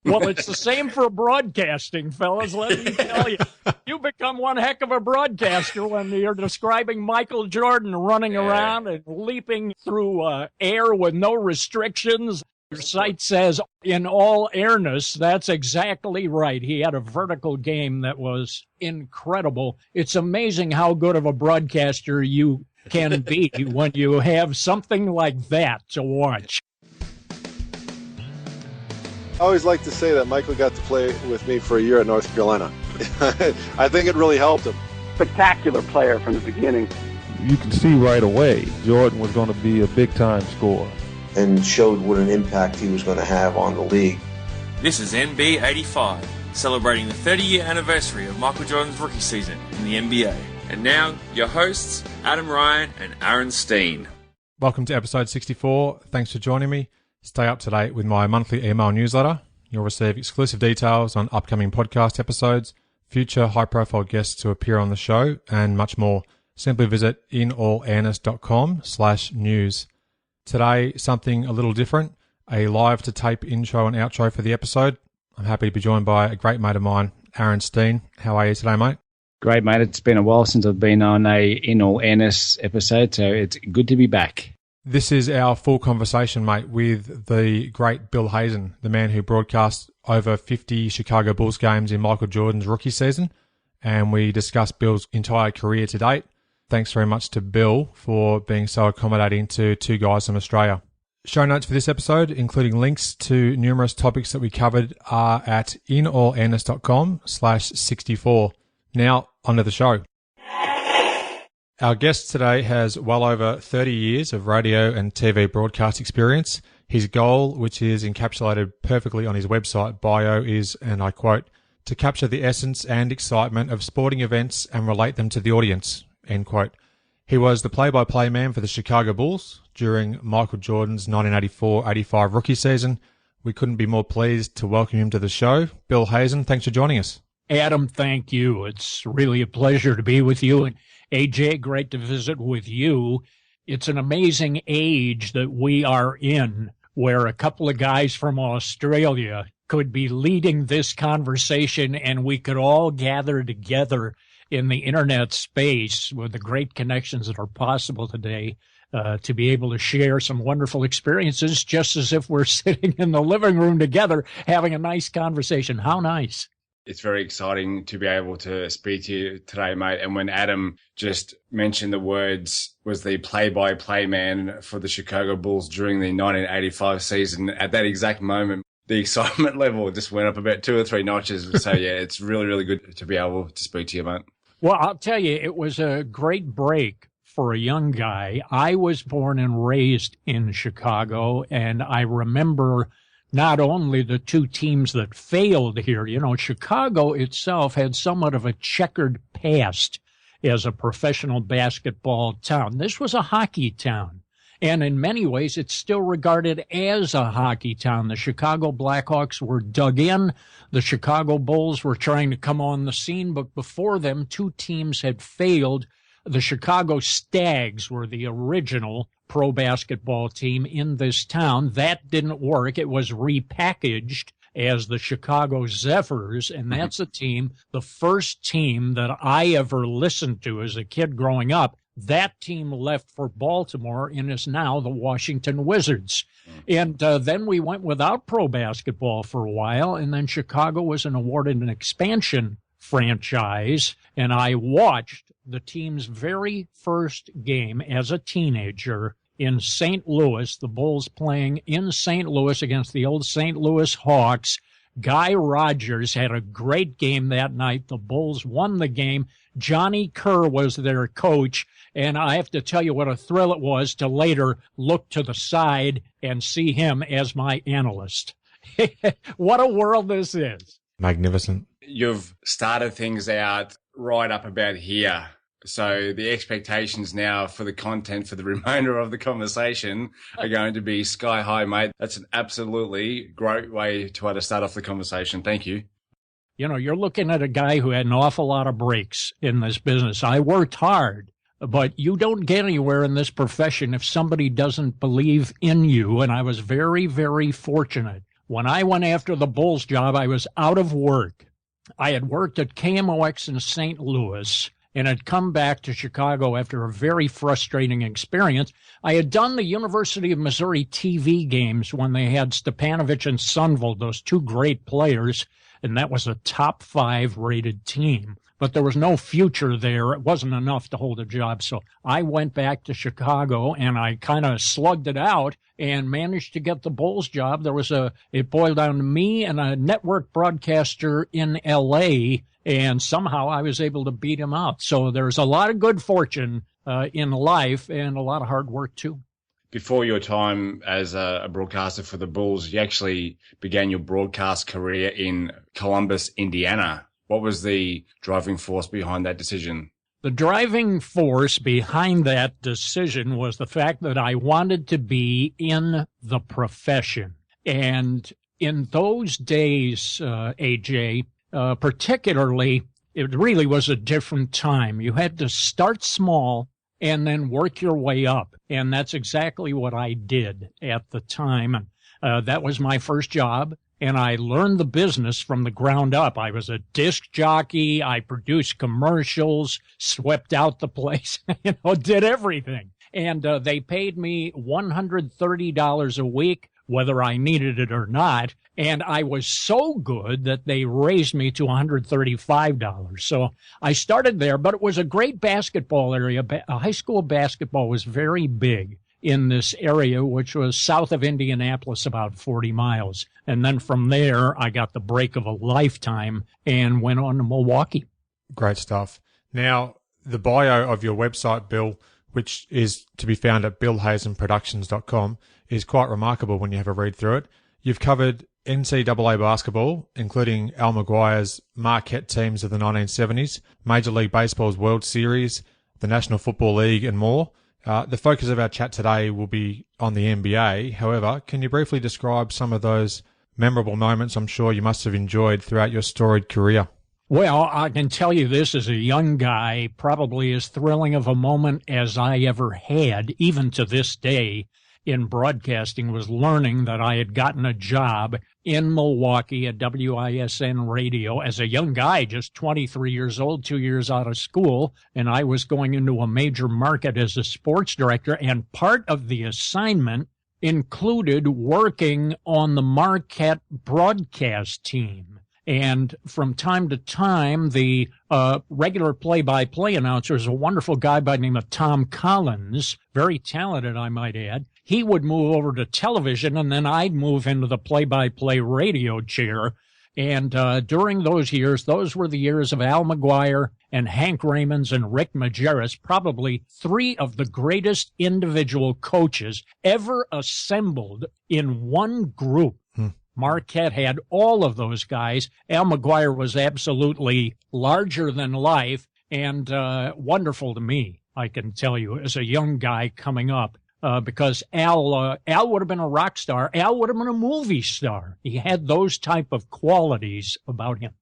Well, it's the same for broadcasting, fellas. Let me tell you. You become one heck of a broadcaster when you're describing Michael Jordan running around and leaping through air with no restrictions. Your site says, in all airness, that's exactly right. He had a vertical game that was incredible. It's amazing how good of a broadcaster you can be when you have something like that to watch. I always like to say that Michael got to play with me for a year at North Carolina. I think it really helped him. Spectacular player from the beginning. You can see right away Jordan was going to be a big-time scorer. And showed what an impact he was going to have on the league. This is NB 85, celebrating the 30-year anniversary of Michael Jordan's rookie season in the NBA. And now, your hosts, Adam Ryan and Aaron Steen. Welcome to episode 64. Thanks for joining me. Stay up to date with my monthly email newsletter. You'll receive exclusive details on upcoming podcast episodes, future high-profile guests to appear on the show, and much more. Simply visit inallairness.com/news. Today, something a little different, a live-to-tape intro and outro for the episode. I'm happy to be joined by a great mate of mine, Aaron Steen. How are you today, mate? Great, mate. It's been a while since I've been on a In All Airness episode, so it's good to be back. This is our full conversation, mate, with the great Bill Hazen, the man who broadcast over 50 Chicago Bulls games in Michael Jordan's rookie season, and we discuss Bill's entire career to date. Thanks very much to Bill for being so accommodating to two guys from Australia. Show notes for this episode, including links to numerous topics that we covered, are at inallairness.com/64. Now, onto the show. Our guest today has well over 30 years of radio and TV broadcast experience. His goal, which is encapsulated perfectly on his website bio, is, and I quote, to capture the essence and excitement of sporting events and relate them to the audience, end quote. He was the play-by-play man for the Chicago Bulls during Michael Jordan's 1984-85 rookie season. We couldn't be more pleased to welcome him to the show. Bill Hazen, thanks for joining us. Adam, thank you. It's really a pleasure to be with you. And AJ, great to visit with you. It's an amazing age that we are in, where a couple of guys from Australia could be leading this conversation and we could all gather together in the internet space with the great connections that are possible today to be able to share some wonderful experiences, just as if we're sitting in the living room together having a nice conversation. How nice. It's very exciting to be able to speak to you today, mate. And when Adam just mentioned the words, was the play-by-play man for the Chicago Bulls during the 1985 season, at that exact moment, the excitement level just went up about 2 or 3 notches. So, yeah, it's really, really good to be able to speak to you, mate. Well, I'll tell you, it was a great break for a young guy. I was born and raised in Chicago, and I remember not only the two teams that failed here. You know, Chicago itself had somewhat of a checkered past as a professional basketball town. This was a hockey town, and in many ways it's still regarded as a hockey town. The Chicago Blackhawks were dug in. The Chicago Bulls were trying to come on the scene, but before them, two teams had failed. The Chicago Stags were the original pro basketball team in this town. That didn't work. It was repackaged as the Chicago Zephyrs, and that's a team, the first team that I ever listened to as a kid growing up. That team left for Baltimore and is now the Washington Wizards. And then we went without pro basketball for a while, and then Chicago was awarded an expansion franchise, and I watched the team's very first game as a teenager in St. Louis, the Bulls playing in St. Louis against the old St. Louis Hawks. Guy Rogers had a great game that night. The Bulls won the game. Johnny Kerr was their coach, and I have to tell you what a thrill it was to later look to the side and see him as my analyst. What a world this is. Magnificent. You've started things out right up about here. So the expectations now for the content for the remainder of the conversation are going to be sky high, mate. That's an absolutely great way to start off the conversation. Thank you. You know, you're looking at a guy who had an awful lot of breaks in this business. I worked hard, but you don't get anywhere in this profession if somebody doesn't believe in you. And I was very, very fortunate. when I went after the Bulls job, I was out of work. I had worked at KMOX in St. Louis and had come back to Chicago after a very frustrating experience. I had done the University of Missouri TV games when they had Stepanovich and Sunvold, those two great players, and that was a top 5 rated team. But there was no future there. It wasn't enough to hold a job. So I went back to Chicago and I kind of slugged it out and managed to get the Bulls job. It boiled down to me and a network broadcaster in LA, and somehow I was able to beat him out. So there's a lot of good fortune in life and a lot of hard work too. Before your time as a broadcaster for the Bulls, you actually began your broadcast career in Columbus, Indiana. What was the driving force behind that decision? The driving force behind that decision was the fact that I wanted to be in the profession. And in those days, AJ, particularly, it really was a different time. You had to start small and then work your way up. And that's exactly what I did at the time. That was my first job. And I learned the business from the ground up. I was a disc jockey. I produced commercials, swept out the place, did everything. And they paid me $130 a week, whether I needed it or not. And I was so good that they raised me to $135. So I started there, but it was a great basketball area. High school basketball was very big in this area, which was south of Indianapolis, about 40 miles. And then from there, I got the break of a lifetime and went on to Milwaukee. Great stuff. Now, the bio of your website, Bill, which is to be found at billhazenproductions.com, is quite remarkable when you have a read through it. You've covered NCAA basketball, including Al McGuire's Marquette teams of the 1970s, Major League Baseball's World Series, the National Football League, and more. The focus of our chat today will be on the NBA. However, can you briefly describe some of those memorable moments I'm sure you must have enjoyed throughout your storied career? Well, I can tell you this as a young guy, probably as thrilling of a moment as I ever had, even to this day, in broadcasting, was learning that I had gotten a job in Milwaukee at WISN Radio as a young guy, just 23 years old, 2 years out of school, and I was going into a major market as a sports director, and part of the assignment included working on the Marquette broadcast team. And from time to time, the regular play-by-play announcer was a wonderful guy by the name of Tom Collins, very talented, I might add. He would move over to television, and then I'd move into the play-by-play radio chair. And during those years, those were the years of Al McGuire and Hank Raymonds and Rick Majerus, probably 3 of the greatest individual coaches ever assembled in one group. Marquette had all of those guys. Al McGuire was absolutely larger than life and wonderful to me, I can tell you, as a young guy coming up. Because Al would have been a rock star. Al would have been a movie star. He had those type of qualities about him.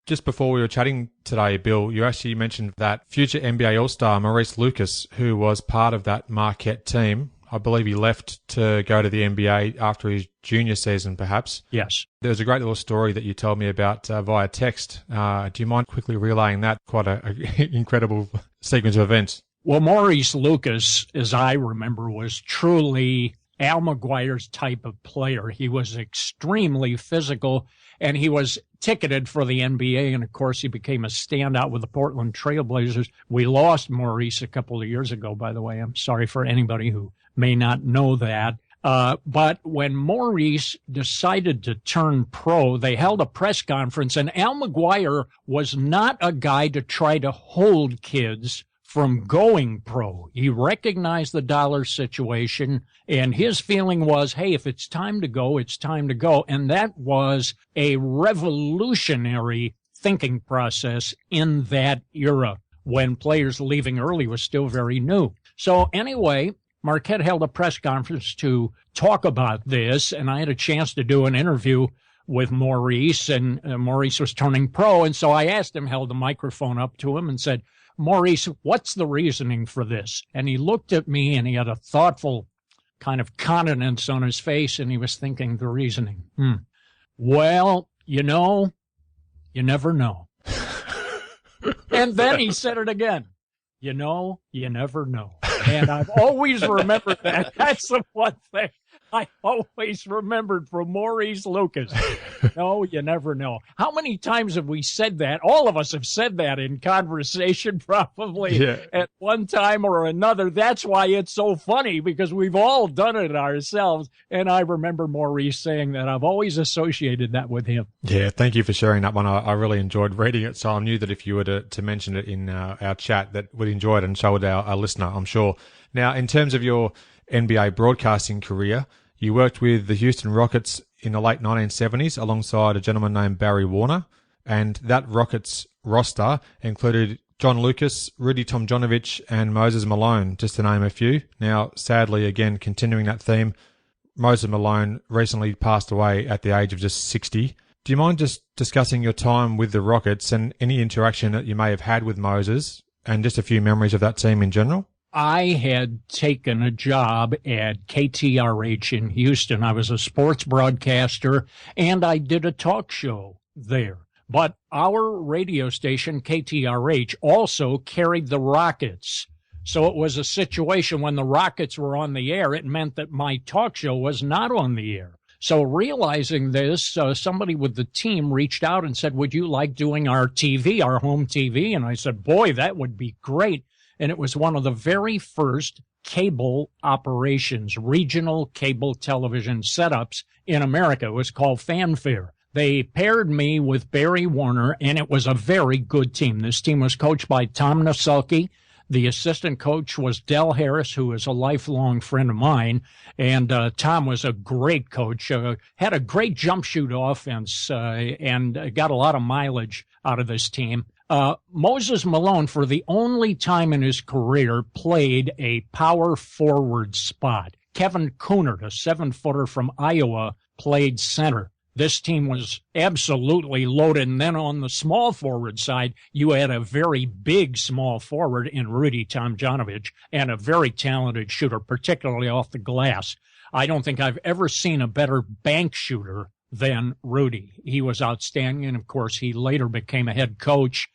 Just before we were chatting today, Bill, you actually mentioned that future NBA All-Star Maurice Lucas, who was part of that Marquette team. I believe he left to go to the NBA after his junior season, perhaps. Yes. There was a great little story that you told me about via text. Do you mind quickly relaying that? Quite an incredible sequence of events. Well, Maurice Lucas, as I remember, was truly Al McGuire's type of player. He was extremely physical, and he was ticketed for the NBA, and of course he became a standout with the Portland Trail Blazers. We lost Maurice a couple of years ago, by the way. I'm sorry for anybody who may not know that. But when Maurice decided to turn pro, they held a press conference, and Al McGuire was not a guy to try to hold kids from going pro. He recognized the dollar situation, and his feeling was, hey, if it's time to go, it's time to go. And that was a revolutionary thinking process in that era when players leaving early was still very new. So anyway, Marquette held a press conference to talk about this, and I had a chance to do an interview with Maurice, and Maurice was turning pro. And so I asked him, held the microphone up to him and said, Maurice, what's the reasoning for this? And he looked at me and he had a thoughtful kind of continence on his face, and he was thinking the reasoning. Well, you never know. And then he said it again. You never know. And I've always remembered that. That's the one thing I always remembered from Maurice Lucas. No, you never know. How many times have we said that? All of us have said that in conversation probably at one time or another. That's why it's so funny, because we've all done it ourselves. And I remember Maurice saying that. I've always associated that with him. Yeah, thank you for sharing that one. I really enjoyed reading it, so I knew that if you were to mention it in our chat, that we'd enjoy it and show it our listener, I'm sure. Now, in terms of your NBA broadcasting career, you worked with the Houston Rockets in the late 1970s alongside a gentleman named Barry Warner, and that Rockets roster included John Lucas, Rudy Tomjanovich, and Moses Malone, just to name a few. Now, sadly, again, continuing that theme, Moses Malone recently passed away at the age of just 60. Do you mind just discussing your time with the Rockets and any interaction that you may have had with Moses and just a few memories of that team in general? I had taken a job at KTRH in Houston. I was a sports broadcaster, and I did a talk show there. But our radio station, KTRH, also carried the Rockets. So it was a situation when the Rockets were on the air, it meant that my talk show was not on the air. So realizing this, somebody with the team reached out and said, would you like doing our TV, our home TV? And I said, boy, that would be great. And it was one of the very first cable operations, regional cable television setups in America. It was called Fanfare. They paired me with Barry Warner, and it was a very good team. This team was coached by Tom Nasulke. The assistant coach was Del Harris, who is a lifelong friend of mine. And Tom was a great coach, had a great jump shoot offense, and got a lot of mileage out of this team. Moses Malone, for the only time in his career, played a power forward spot. Kevin Coonert, a 7-footer from Iowa, played center. This team was absolutely loaded. And then on the small forward side, you had a very big small forward in Rudy Tomjanovich and a very talented shooter, particularly off the glass. I don't think I've ever seen a better bank shooter than Rudy. He was outstanding. And of course, he later became a head coach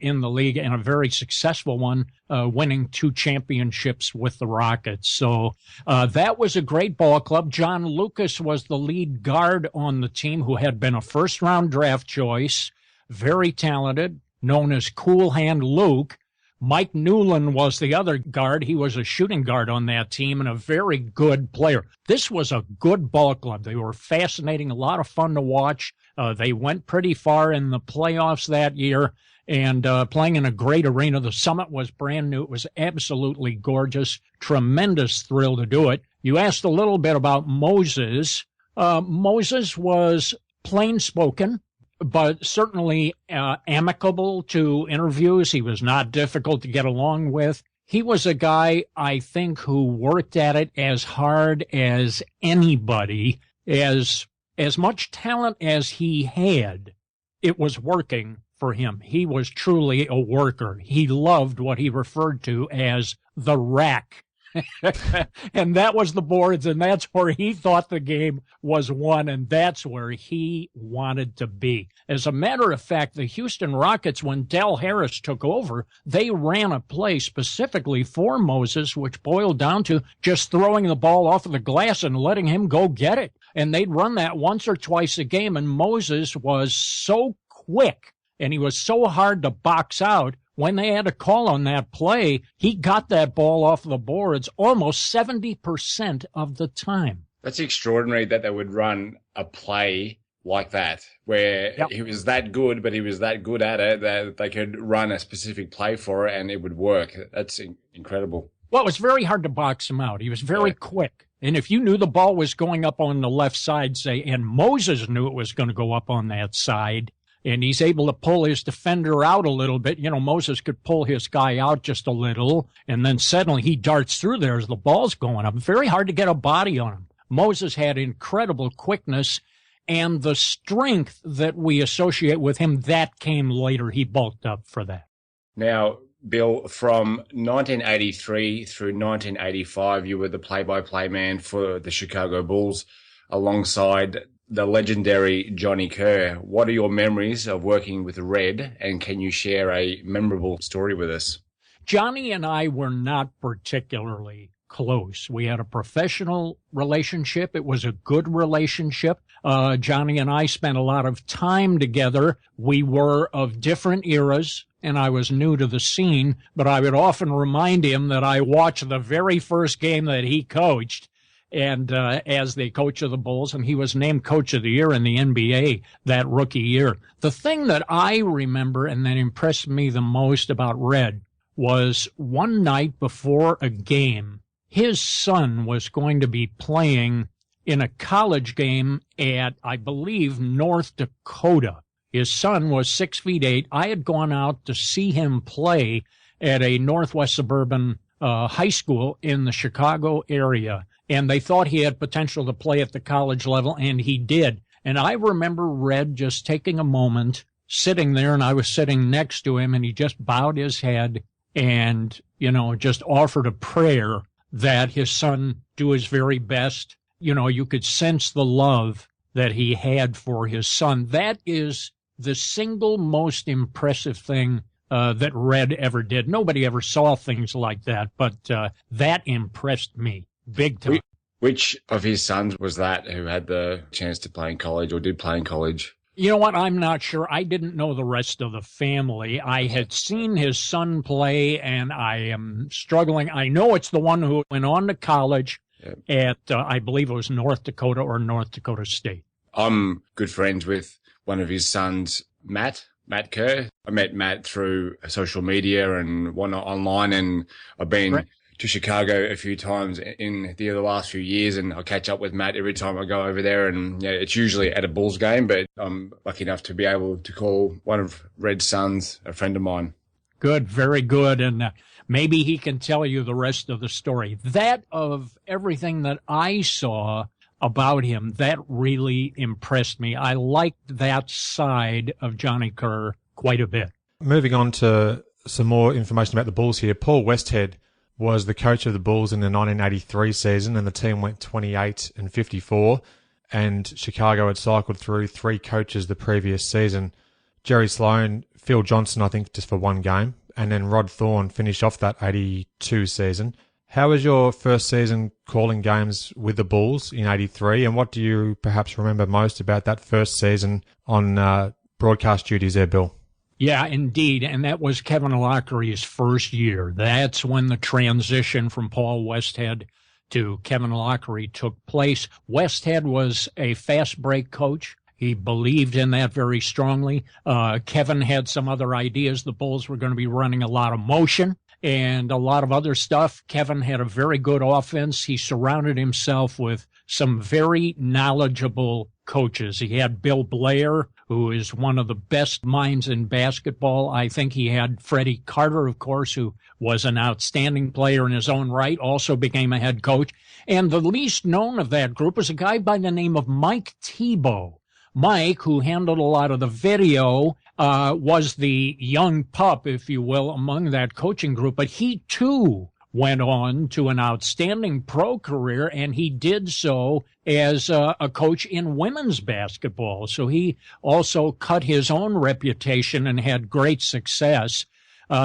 in the league, and a very successful one, winning 2 championships with the Rockets. So that was a great ball club. John Lucas was the lead guard on the team, who had been a first-round draft choice, very talented, known as Cool Hand Luke. Mike Newland was the other guard. He was a shooting guard on that team and a very good player. This was a good ball club. They were fascinating, a lot of fun to watch. They went pretty far in the playoffs that year. And playing in a great arena. The Summit was brand new. It was absolutely gorgeous. Tremendous thrill to do it. You asked a little bit about Moses. Moses was plain-spoken, but certainly amicable to interviews. He was not difficult to get along with. He was a guy, I think, who worked at it as hard as anybody. As much talent as he had, it was working for him. He was truly a worker. He loved what he referred to as the rack. And that was the boards, and that's where he thought the game was won, and that's where he wanted to be. As a matter of fact, the Houston Rockets, when Del Harris took over, they ran a play specifically for Moses, which boiled down to just throwing the ball off of the glass and letting him go get it. And they'd run that once or twice a game, and Moses was so quick and he was so hard to box out. When they had a call on that play, he got that ball off the boards almost 70% of the time. That's extraordinary that they would run a play like that, where he was that good, but he was that good at it that they could run a specific play for it and it would work. That's incredible. Well, it was very hard to box him out. He was very quick. And if you knew the ball was going up on the left side, say, and Moses knew it was going to go up on that side, and he's able to pull his defender out a little bit. You know, Moses could pull his guy out just a little, and then suddenly he darts through there as the ball's going up. Very hard to get a body on him. Moses had incredible quickness, and the strength that we associate with him, that came later. He bulked up for that. Now, Bill, from 1983 through 1985, you were the play-by-play man for the Chicago Bulls alongside the legendary Johnny Kerr. What are your memories of working with Red, and can you share a memorable story with us? Johnny and I were not particularly close. We had a professional relationship. It was a good relationship. Johnny and I spent a lot of time together. We were of different eras, and I was new to the scene, but I would often remind him that I watched the very first game that he coached, and as the coach of the Bulls, and he was named Coach of the Year in the NBA that rookie year. The thing that I remember and that impressed me the most about Red was one night before a game, his son was going to be playing in a college game at, I believe, North Dakota. His son was 6'8". I had gone out to see him play at a Northwest suburban high school in the Chicago area, and they thought he had potential to play at the college level, and he did. And I remember Red just taking a moment, sitting there, and I was sitting next to him, and he just bowed his head and, just offered a prayer that his son do his very best. You could sense the love that he had for his son. That is the single most impressive thing that Red ever did. Nobody ever saw things like that, but that impressed me big time. Which of his sons was that who had the chance to play in college or did play in college? You know what? I'm not sure. I didn't know the rest of the family. I had seen his son play, and I am struggling. I know it's the one who went on to college at, I believe it was North Dakota or North Dakota State. I'm good friends with one of his sons, Matt Kerr. I met Matt through social media and whatnot online, and I've been to Chicago a few times in the last few years, and I catch up with Matt every time I go over there, and it's usually at a Bulls game, but I'm lucky enough to be able to call one of Red's sons a friend of mine. Good, very good, and maybe he can tell you the rest of the story. That, of everything that I saw about him, that really impressed me. I liked that side of Johnny Kerr quite a bit. Moving on to some more information about the Bulls here. Paul Westhead was the coach of the Bulls in the 1983 season, and the team went 28-54, and Chicago had cycled through 3 coaches the previous season. Jerry Sloan, Phil Johnson, I think, just for one game, and then Rod Thorne finished off that 82 season. How was your first season calling games with the Bulls in 83, and what do you perhaps remember most about that first season on broadcast duties there, Bill? Yeah, indeed, and that was Kevin Lockery's first year. That's when the transition from Paul Westhead to Kevin Lockery took place. Westhead was a fast break coach. He believed in that very strongly. Kevin had some other ideas. The Bulls were going to be running a lot of motion and a lot of other stuff. Kevin had a very good offense. He surrounded himself with some very knowledgeable coaches. He had Bill Blair, who is one of the best minds in basketball. I think he had Freddie Carter, of course, who was an outstanding player in his own right, also became a head coach. And the least known of that group was a guy by the name of Mike Tebow. Mike, who handled a lot of the video, was the young pup, if you will, among that coaching group. But he, too, went on to an outstanding pro career, and he did so as a coach in women's basketball. So he also cut his own reputation and had great success.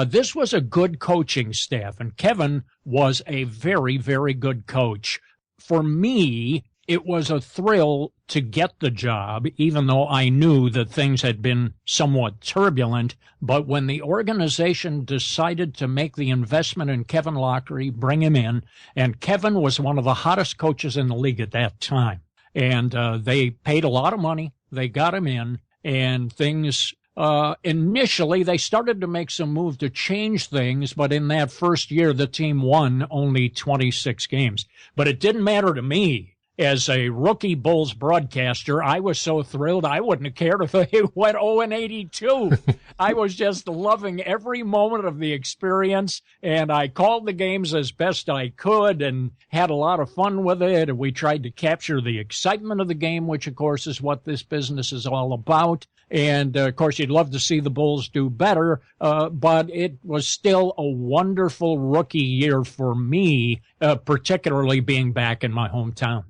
This was a good coaching staff, and Kevin was a very, very good coach. For me, it was a thrill to get the job, even though I knew that things had been somewhat turbulent. But when the organization decided to make the investment in Kevin Lockery, bring him in, and Kevin was one of the hottest coaches in the league at that time, and they paid a lot of money, they got him in, and things initially they started to make some move to change things, but in that first year the team won only 26 games. But it didn't matter to me. As a rookie Bulls broadcaster, I was so thrilled I wouldn't have cared if they went 0-82. I was just loving every moment of the experience, and I called the games as best I could and had a lot of fun with it. We tried to capture the excitement of the game, which, of course, is what this business is all about. And, of course, you'd love to see the Bulls do better, but it was still a wonderful rookie year for me, particularly being back in my hometown.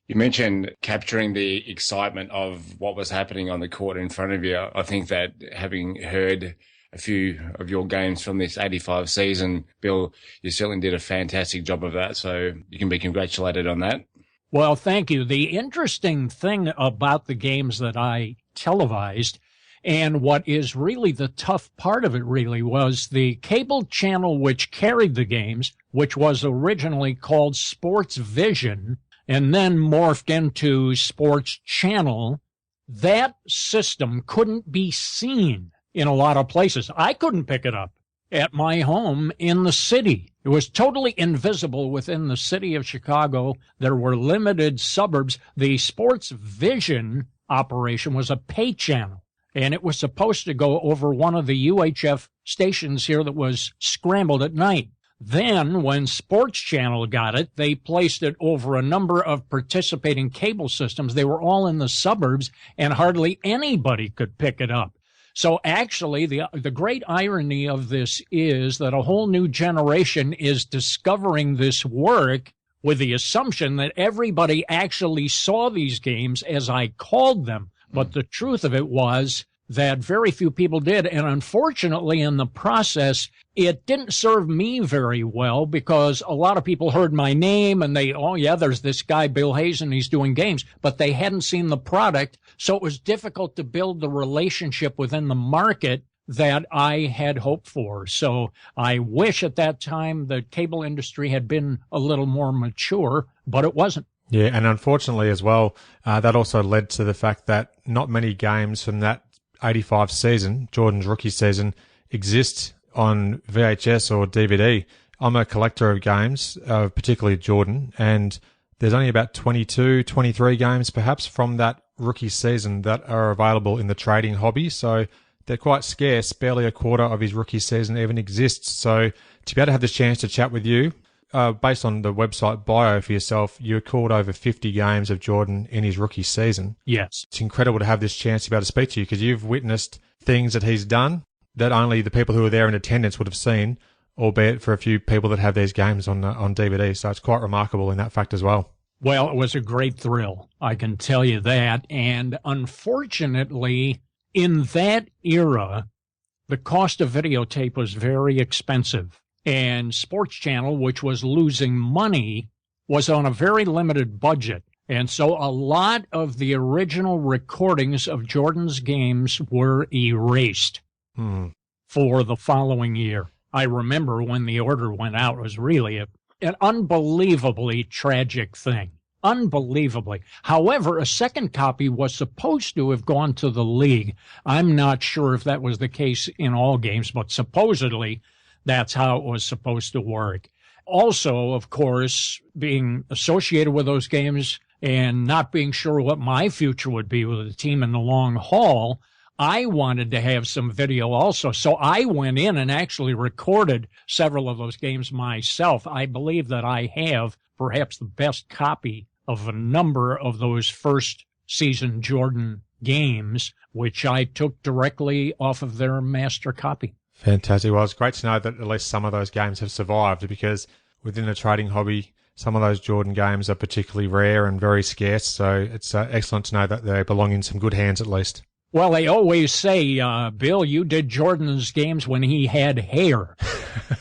You mentioned capturing the excitement of what was happening on the court in front of you. I think that having heard a few of your games from this 85 season, Bill, you certainly did a fantastic job of that. So you can be congratulated on that. Well, thank you. The interesting thing about the games that I televised, and what is really the tough part of it really, was the cable channel which carried the games, which was originally called Sports Vision and then morphed into Sports Channel. That system couldn't be seen in a lot of places. I couldn't pick it up at my home in the city. It was totally invisible within the city of Chicago. There were limited suburbs. The Sports Vision operation was a pay channel, and it was supposed to go over one of the UHF stations here that was scrambled at night. Then, when Sports Channel got it, they placed it over a number of participating cable systems. They were all in the suburbs, and hardly anybody could pick it up. So actually, the great irony of this is that a whole new generation is discovering this work with the assumption that everybody actually saw these games as I called them. But the truth of it was that very few people did. And unfortunately, in the process, it didn't serve me very well, because a lot of people heard my name and oh yeah, there's this guy, Bill Hazen, he's doing games, but they hadn't seen the product. So it was difficult to build the relationship within the market that I had hoped for. So I wish at that time the cable industry had been a little more mature, but it wasn't. Yeah, and unfortunately as well, that also led to the fact that not many games from that 85 season, Jordan's rookie season, exist on VHS or DVD. I'm a collector of games, particularly Jordan, and there's only about 22, 23 games perhaps from that rookie season that are available in the trading hobby. So they're quite scarce. Barely a quarter of his rookie season even exists. So to be able to have this chance to chat with you, based on the website bio for yourself, you recorded over 50 games of Jordan in his rookie season. Yes. It's incredible to have this chance to be able to speak to you, because you've witnessed things that he's done that only the people who were there in attendance would have seen, albeit for a few people that have these games on DVD. So it's quite remarkable in that fact as well. Well, it was a great thrill, I can tell you that. And unfortunately, in that era, the cost of videotape was very expensive. And Sports Channel, which was losing money, was on a very limited budget. And so a lot of the original recordings of Jordan's games were erased for the following year. I remember when the order went out, it was really an unbelievably tragic thing. Unbelievably. However, a second copy was supposed to have gone to the league. I'm not sure if that was the case in all games, but supposedly that's how it was supposed to work. Also, of course, being associated with those games and not being sure what my future would be with the team in the long haul, I wanted to have some video also. So I went in and actually recorded several of those games myself. I believe that I have perhaps the best copy of a number of those first season Jordan games, which I took directly off of their master copy. Fantastic. Well, it's great to know that at least some of those games have survived, because within the trading hobby, some of those Jordan games are particularly rare and very scarce. So it's excellent to know that they belong in some good hands at least. Well, they always say, Bill, you did Jordan's games when he had hair.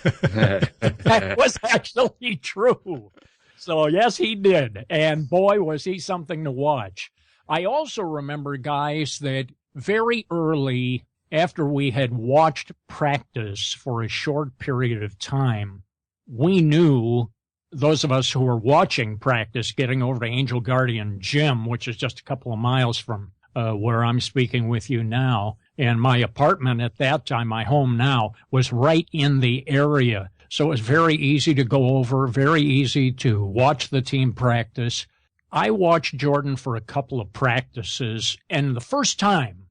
That was actually true. So, yes, he did. And boy, was he something to watch. I also remember, guys, that very early after we had watched practice for a short period of time, we knew, those of us who were watching practice, getting over to Angel Guardian Gym, which is just a couple of miles from where I'm speaking with you now, and my apartment at that time, my home now, was right in the area. So it was very easy to go over, very easy to watch the team practice. I watched Jordan for a couple of practices, and the first time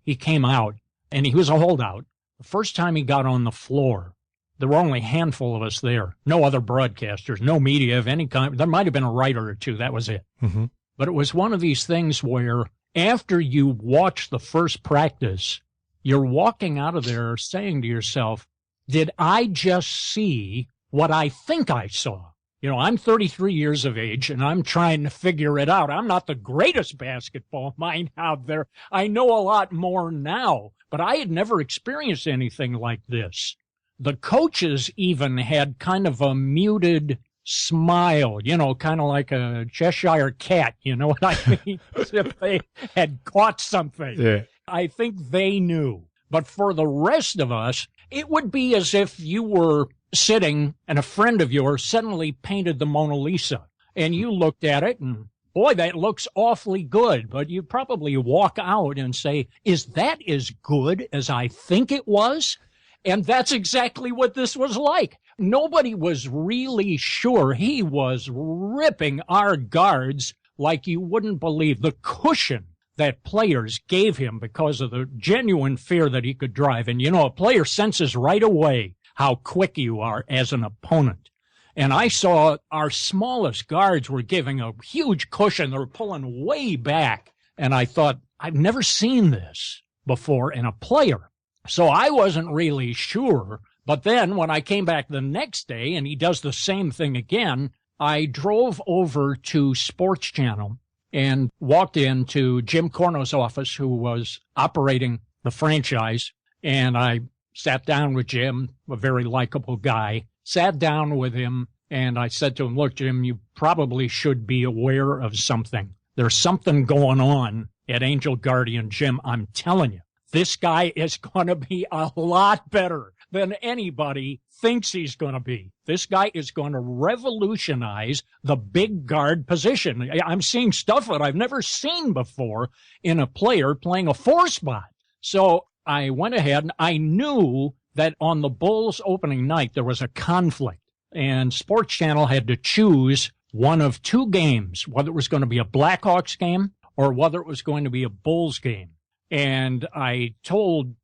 he came out, and he was a holdout, the first time he got on the floor, there were only a handful of us there. No other broadcasters, no media of any kind. There might have been a writer or two. That was it. Mm-hmm. But it was one of these things where after you watch the first practice, you're walking out of there saying to yourself, did I just see what I think I saw? I'm 33 years of age, and I'm trying to figure it out. I'm not the greatest basketball mind out there. I know a lot more now, but I had never experienced anything like this. The coaches even had kind of a muted smile, kind of like a Cheshire cat, you know what I mean? As if they had caught something. Yeah. I think they knew. But for the rest of us, it would be as if you were sitting and a friend of yours suddenly painted the Mona Lisa, and you looked at it and, boy, that looks awfully good. But you probably walk out and say, is that as good as I think it was? And that's exactly what this was like. Nobody was really sure. He was ripping our guards like you wouldn't believe. The cushion that players gave him because of the genuine fear that he could drive. And, a player senses right away how quick you are as an opponent. And I saw our smallest guards were giving a huge cushion. They were pulling way back. And I thought, I've never seen this before in a player. So I wasn't really sure. But then when I came back the next day and he does the same thing again, I drove over to Sports Channel and walked into Jim Corno's office, who was operating the franchise. And I sat down with Jim, a very likable guy, sat down with him, and I said to him, look, Jim, you probably should be aware of something. There's something going on at Angel Guardian. Jim, I'm telling you, this guy is going to be a lot better than anybody thinks he's going to be. This guy is going to revolutionize the big guard position. I'm seeing stuff that I've never seen before in a player playing a 4 spot. So I went ahead and I knew that on the Bulls opening night, there was a conflict, and Sports Channel had to choose one of 2 games, whether it was going to be a Blackhawks game or whether it was going to be a Bulls game. And I told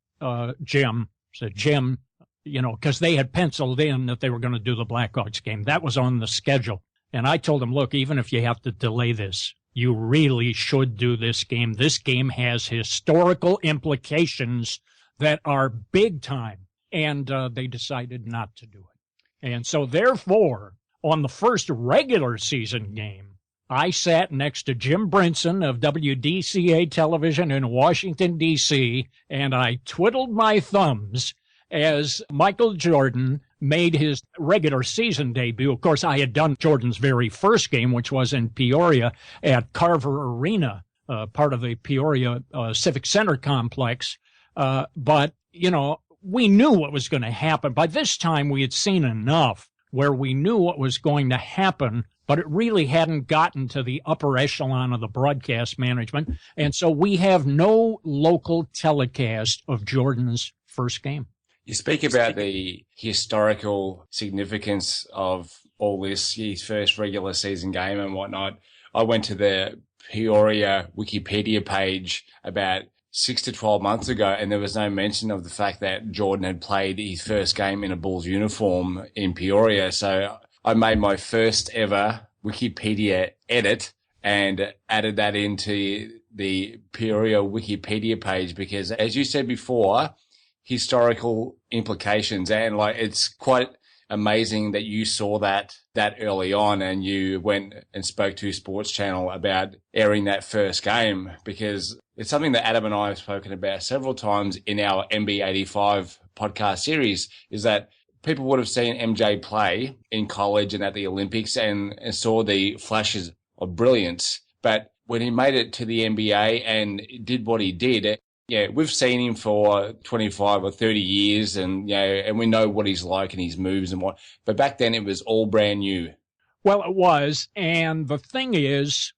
Jim, because they had penciled in that they were going to do the Blackhawks game. That was on the schedule. And I told him, look, even if you have to delay this, you really should do this game. This game has historical implications that are big time. And they decided not to do it. And so therefore, on the first regular season game, I sat next to Jim Brinson of WDCA television in Washington, D.C., and I twiddled my thumbs as Michael Jordan made his regular season debut. Of course, I had done Jordan's very first game, which was in Peoria at Carver Arena, part of the Peoria Civic Center complex. But, we knew what was going to happen. By this time, we had seen enough where we knew what was going to happen, but it really hadn't gotten to the upper echelon of the broadcast management. And so we have no local telecast of Jordan's first game. You speak about the historical significance of all this, his first regular season game and whatnot. I went to the Peoria Wikipedia page about 6 to 12 months ago, and there was no mention of the fact that Jordan had played his first game in a Bulls uniform in Peoria. So I made my first ever Wikipedia edit and added that into the Peoria Wikipedia page because, as you said before, historical implications, and it's quite amazing that you saw that early on and you went and spoke to Sports Channel about airing that first game, because it's something that Adam and I have spoken about several times in our MB85 podcast series, is that people would have seen MJ play in college and at the Olympics and saw the flashes of brilliance. But when he made it to the NBA and did what he did, yeah, we've seen him for 25 or 30 years and, and we know what he's like and his moves and what, but back then it was all brand new. Well, it was. And the thing is,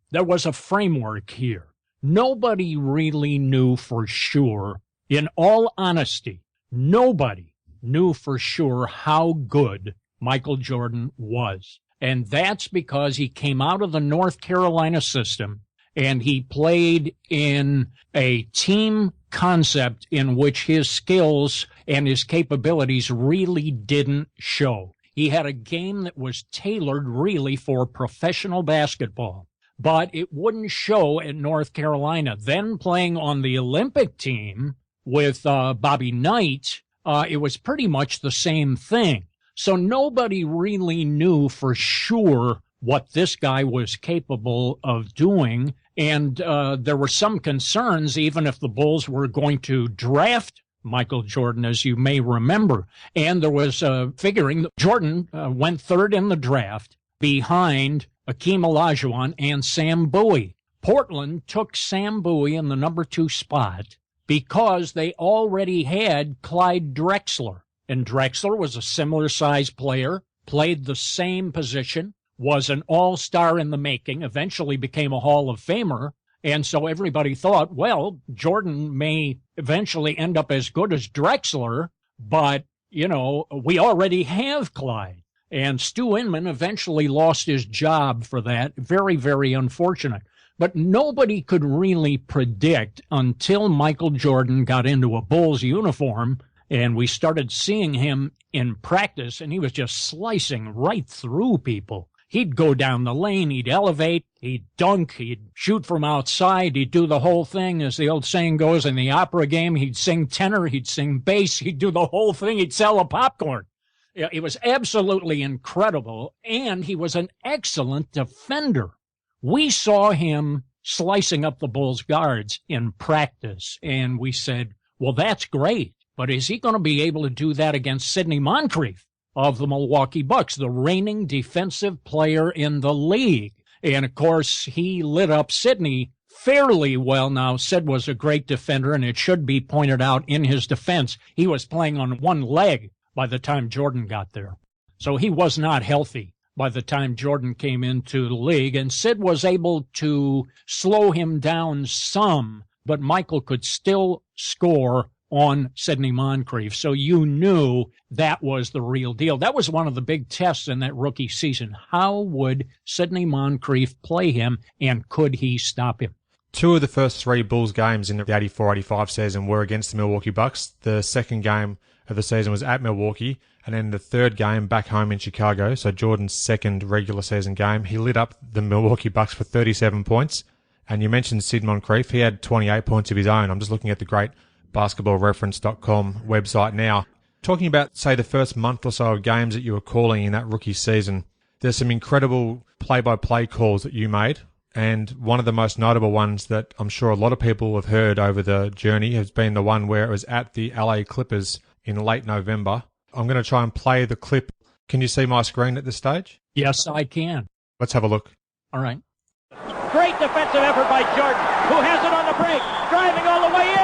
there was a framework here. Nobody really knew for sure, in all honesty, nobody knew for sure how good Michael Jordan was. And that's because he came out of the North Carolina system and he played in a team concept in which his skills and his capabilities really didn't show. He had a game that was tailored really for professional basketball. but it wouldn't show at North Carolina. Then playing on the Olympic team with Bobby Knight, it was pretty much the same thing. So nobody really knew for sure what this guy was capable of doing. And there were some concerns, even if the Bulls were going to draft Michael Jordan, as you may remember. And there was figuring that Jordan went third in the draft behind Akeem Olajuwon and Sam Bowie. Portland took Sam Bowie in the number 2 spot because they already had Clyde Drexler. And Drexler was a similar-sized player, played the same position, was an all-star in the making, eventually became a Hall of Famer. And so everybody thought, well, Jordan may eventually end up as good as Drexler, but, you know, we already have Clyde. And Stu Inman eventually lost his job for that. Very, very unfortunate. But nobody could really predict until Michael Jordan got into a Bulls uniform and we started seeing him in practice, and he was just slicing right through people. He'd go down the lane, he'd elevate, he'd dunk, he'd shoot from outside, he'd do the whole thing. As the old saying goes, in the opera game, he'd sing tenor, he'd sing bass, he'd do the whole thing, he'd sell a popcorn. It was absolutely incredible, and he was an excellent defender. We saw him slicing up the Bulls guards in practice, and we said, well, that's great, but is he going to be able to do that against Sidney Moncrief of the Milwaukee Bucks, the reigning defensive player in the league? And, of course, he lit up Sidney fairly well. Now, Sid was a great defender, and it should be pointed out in his defense, he was playing on one leg by the time Jordan got there. So he was not healthy by the time Jordan came into the league, and Sid was able to slow him down some, but Michael could still score on Sidney Moncrief. So you knew that was the real deal. That was one of the big tests in that rookie season. How would Sidney Moncrief play him, and could he stop him? 2 of the first 3 Bulls games in the 84-85 season were against the Milwaukee Bucks. The second game of the season was at Milwaukee, and then the third game back home in Chicago, so Jordan's second regular season game. He lit up the Milwaukee Bucks for 37 points. And you mentioned Sid Moncrief. He had 28 points of his own. I'm just looking at the great basketballreference.com website now. Talking about, say, the first month or so of games that you were calling in that rookie season, there's some incredible play-by-play calls that you made. And one of the most notable ones that I'm sure a lot of people have heard over the journey has been the one where it was at the LA Clippers in late November. I'm going to try and play the clip. Can you see my screen at this stage? Yes, I can. Let's have a look. All right. Great defensive effort by Jordan, who has it on the break, driving all the way in.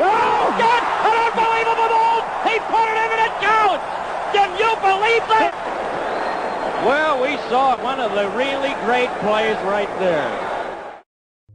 Oh, God! An unbelievable move! He put it in and it counts! Can you believe that? Well, we saw one of the really great plays right there.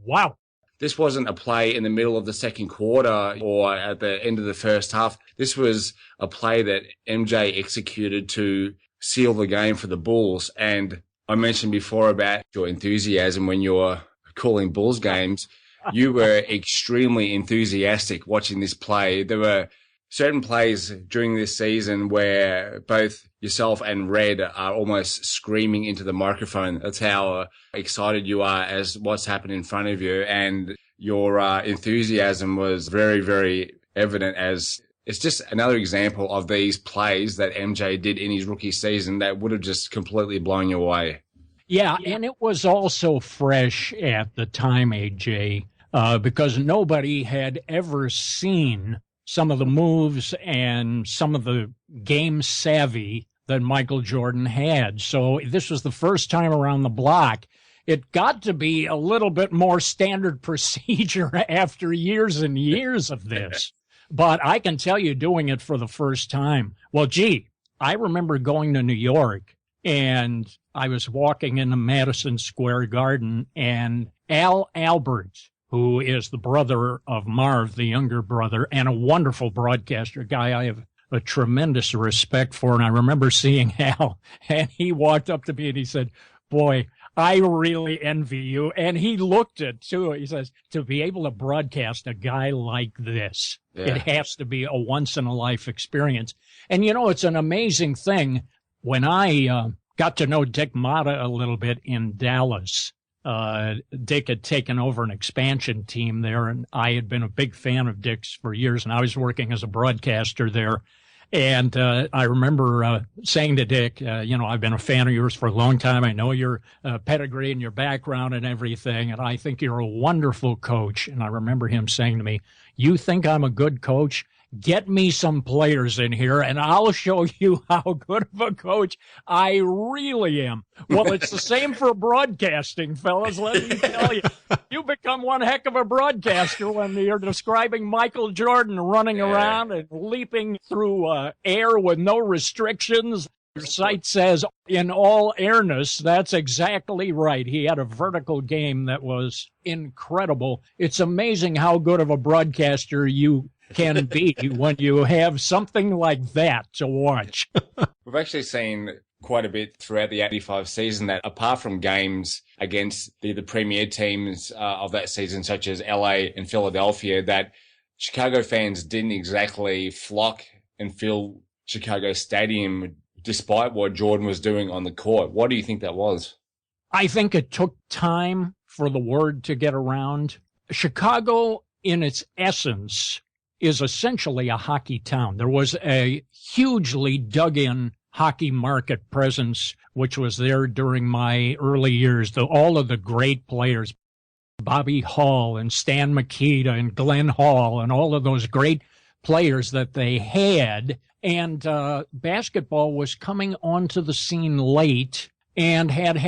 Wow. This wasn't a play in the middle of the second quarter or at the end of the first half. This was a play that MJ executed to seal the game for the Bulls. And I mentioned before about your enthusiasm when you're calling Bulls games. You were extremely enthusiastic watching this play. There were certain plays during this season where both yourself and Red are almost screaming into the microphone. That's how excited you are as what's happened in front of you. And your enthusiasm was very, very evident, as it's just another example of these plays that MJ did in his rookie season that would have just completely blown you away. Yeah, and it was also fresh at the time, AJ, because nobody had ever seen some of the moves and some of the game savvy that Michael Jordan had. So this was the first time around the block. It got to be a little bit more standard procedure after years and years of this. But I can tell you, doing it for the first time, well, gee, I remember going to New York, and I was walking in the Madison Square Garden, and Al Albert, who is the brother of Marv, the younger brother, and a wonderful broadcaster, guy I have a tremendous respect for. And I remember seeing Al, and he walked up to me and he said, boy, I really envy you. And he looked it too. He says, to be able to broadcast a guy like this, it has to be a once in a life experience. And you know, it's an amazing thing. When I got to know Dick Motta a little bit in Dallas, Dick had taken over an expansion team there, and I had been a big fan of Dick's for years, and I was working as a broadcaster there. And I remember saying to Dick, I've been a fan of yours for a long time. I know your pedigree and your background and everything, and I think you're a wonderful coach. And I remember him saying to me, you think I'm a good coach? Get me some players in here, and I'll show you how good of a coach I really am. Well, it's the same for broadcasting, fellas. Let me tell you. You become one heck of a broadcaster when you're describing Michael Jordan running around and leaping through air with no restrictions. Your site says, in all airness, that's exactly right. He had a vertical game that was incredible. It's amazing how good of a broadcaster you can be when you have something like that to watch. We've actually seen quite a bit throughout the 85 season that apart from games against the premier teams of that season, such as LA and Philadelphia, that Chicago fans didn't exactly flock and fill Chicago Stadium despite what Jordan was doing on the court. What do you think that was? I think it took time for the word to get around. Chicago, in its essence, is essentially a hockey town. There was a hugely dug-in hockey market presence, which was there during my early years. All of the great players, Bobby Hall and Stan Mikita and Glenn Hall and all of those great players that they had. And basketball was coming onto the scene late and had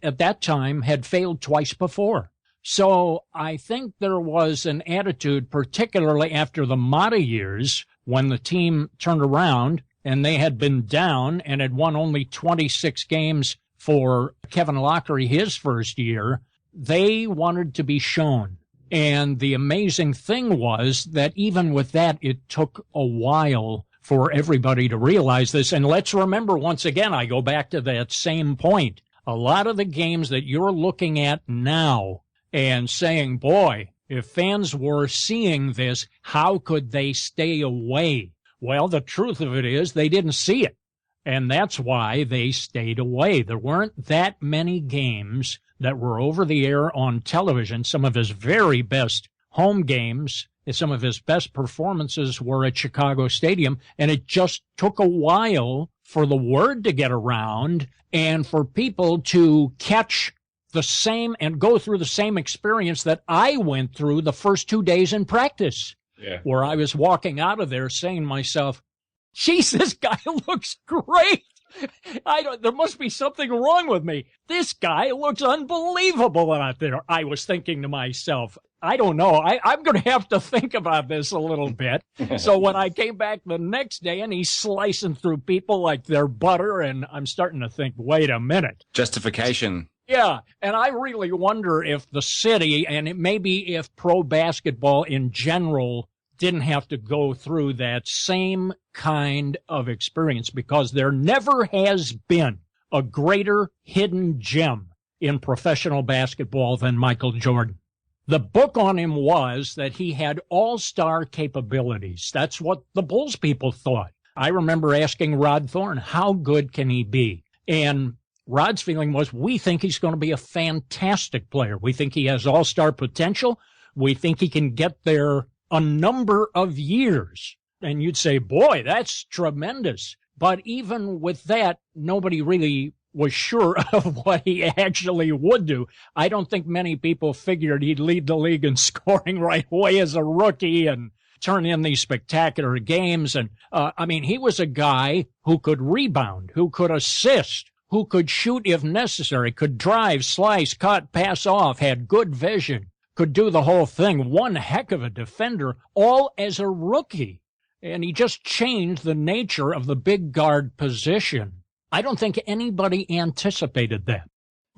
at that time, had failed twice before. So I think there was an attitude, particularly after the Mata years, when the team turned around and they had been down and had won only 26 games for Kevin Lockery his first year. They wanted to be shown. And the amazing thing was that even with that, it took a while for everybody to realize this. And let's remember, once again, I go back to that same point. A lot of the games that you're looking at now and saying, boy, if fans were seeing this, how could they stay away? Well, the truth of it is they didn't see it. And that's why they stayed away. There weren't that many games that were over the air on television. Some of his very best home games, some of his best performances were at Chicago Stadium. And it just took a while for the word to get around and for people to catch the same and go through the same experience that I went through the first 2 days in practice, where I was walking out of there saying to myself, geez, this guy looks great. There must be something wrong with me. This guy looks unbelievable out there. I was thinking to myself, I don't know. I'm going to have to think about this a little bit. So when I came back the next day and he's slicing through people like they're butter, and I'm starting to think, wait a minute. Justification. Yeah, and I really wonder if the city, and it may be if pro basketball in general didn't have to go through that same kind of experience, because there never has been a greater hidden gem in professional basketball than Michael Jordan. The book on him was that he had all-star capabilities. That's what the Bulls people thought. I remember asking Rod Thorne, how good can he be? And Rod's feeling was, we think he's going to be a fantastic player. We think he has all-star potential. We think he can get there a number of years. And you'd say, boy, that's tremendous. But even with that, nobody really was sure of what he actually would do. I don't think many people figured he'd lead the league in scoring right away as a rookie and turn in these spectacular games. And he was a guy who could rebound, who could assist, who could shoot if necessary, could drive, slice, cut, pass off, had good vision, could do the whole thing. One heck of a defender, all as a rookie. And he just changed the nature of the big guard position. I don't think anybody anticipated that.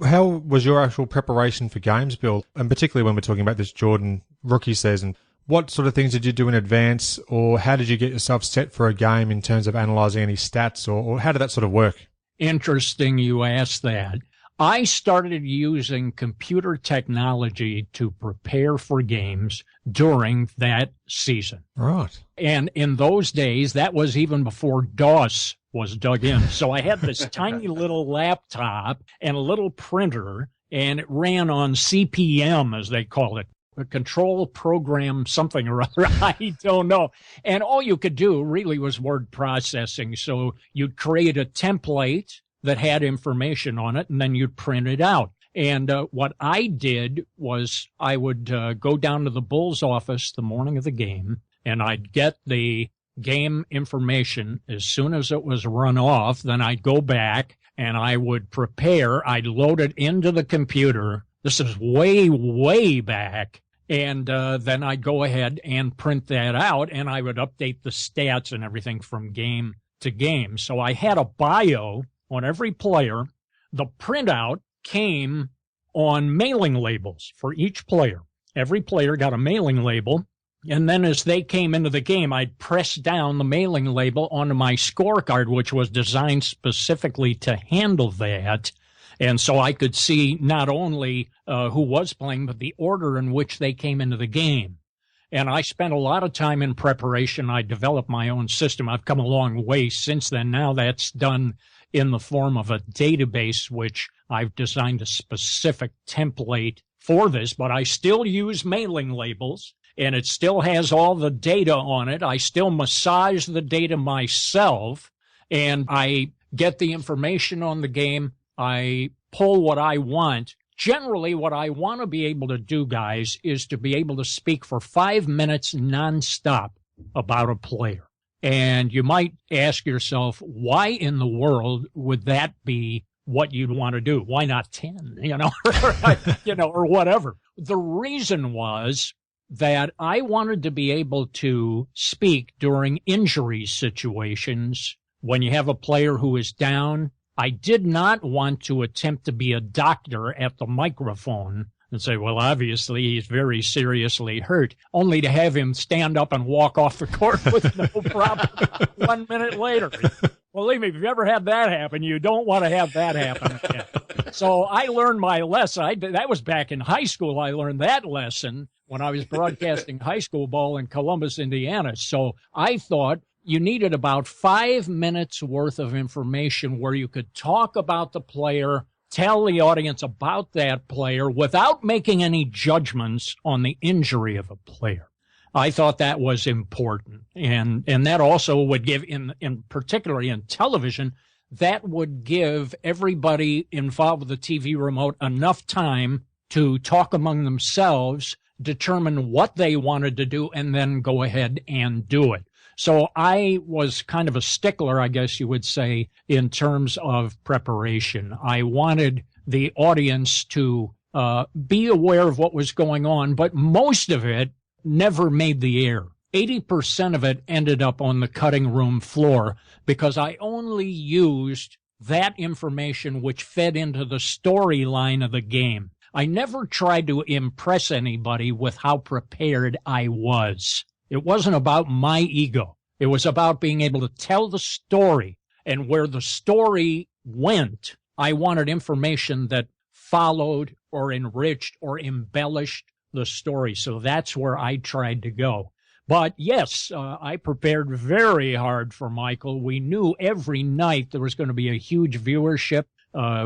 How was your actual preparation for games, Bill? And particularly when we're talking about this Jordan rookie season, what sort of things did you do in advance, or how did you get yourself set for a game in terms of analyzing any stats, or how did that sort of work? Interesting you asked that. I started using computer technology to prepare for games during that season. Right. And in those days, that was even before DOS was dug in. So I had this tiny little laptop and a little printer, and it ran on CPM, as they call it, a control program something or other. I don't know. And all you could do really was word processing. So you'd create a template that had information on it, and then you'd print it out. And what I did was I would go down to the Bulls office the morning of the game, and I'd get the game information as soon as it was run off. Then I'd go back and I would prepare. I'd load it into the computer. This is way, way back. And then I'd go ahead and print that out, and I would update the stats and everything from game to game. So I had a bio on every player. The printout came on mailing labels for each player. Every player got a mailing label. And then as they came into the game, I'd press down the mailing label onto my scorecard, which was designed specifically to handle that. And so I could see not only who was playing, but the order in which they came into the game. And I spent a lot of time in preparation. I developed my own system. I've come a long way since then. Now that's done in the form of a database, which I've designed a specific template for this, but I still use mailing labels, and it still has all the data on it. I still massage the data myself, and I get the information on the game. I pull what I want. Generally, what I want to be able to do, guys, is to be able to speak for 5 minutes nonstop about a player. And you might ask yourself, why in the world would that be what you'd want to do? Why not 10, or whatever? The reason was that I wanted to be able to speak during injury situations when you have a player who is down. I did not want to attempt to be a doctor at the microphone and say, well, obviously he's very seriously hurt, only to have him stand up and walk off the court with no problem 1 minute later. Believe me, if you've ever had that happen, you don't want to have that happen again. So I learned my lesson. That was back in high school. I learned that lesson when I was broadcasting high school ball in Columbus, Indiana. So I thought you needed about 5 minutes worth of information where you could talk about the player, tell the audience about that player without making any judgments on the injury of a player. I thought that was important. And that also would give, in particularly in television, that would give everybody involved with the TV remote enough time to talk among themselves, determine what they wanted to do, and then go ahead and do it. So I was kind of a stickler, I guess you would say, in terms of preparation. I wanted the audience to be aware of what was going on, but most of it never made the air. 80% of it ended up on the cutting room floor because I only used that information which fed into the storyline of the game. I never tried to impress anybody with how prepared I was. It wasn't about my ego. It was about being able to tell the story, and where the story went, I wanted information that followed or enriched or embellished the story. So that's where I tried to go. But yes, I prepared very hard for Michael. We knew every night there was going to be a huge viewership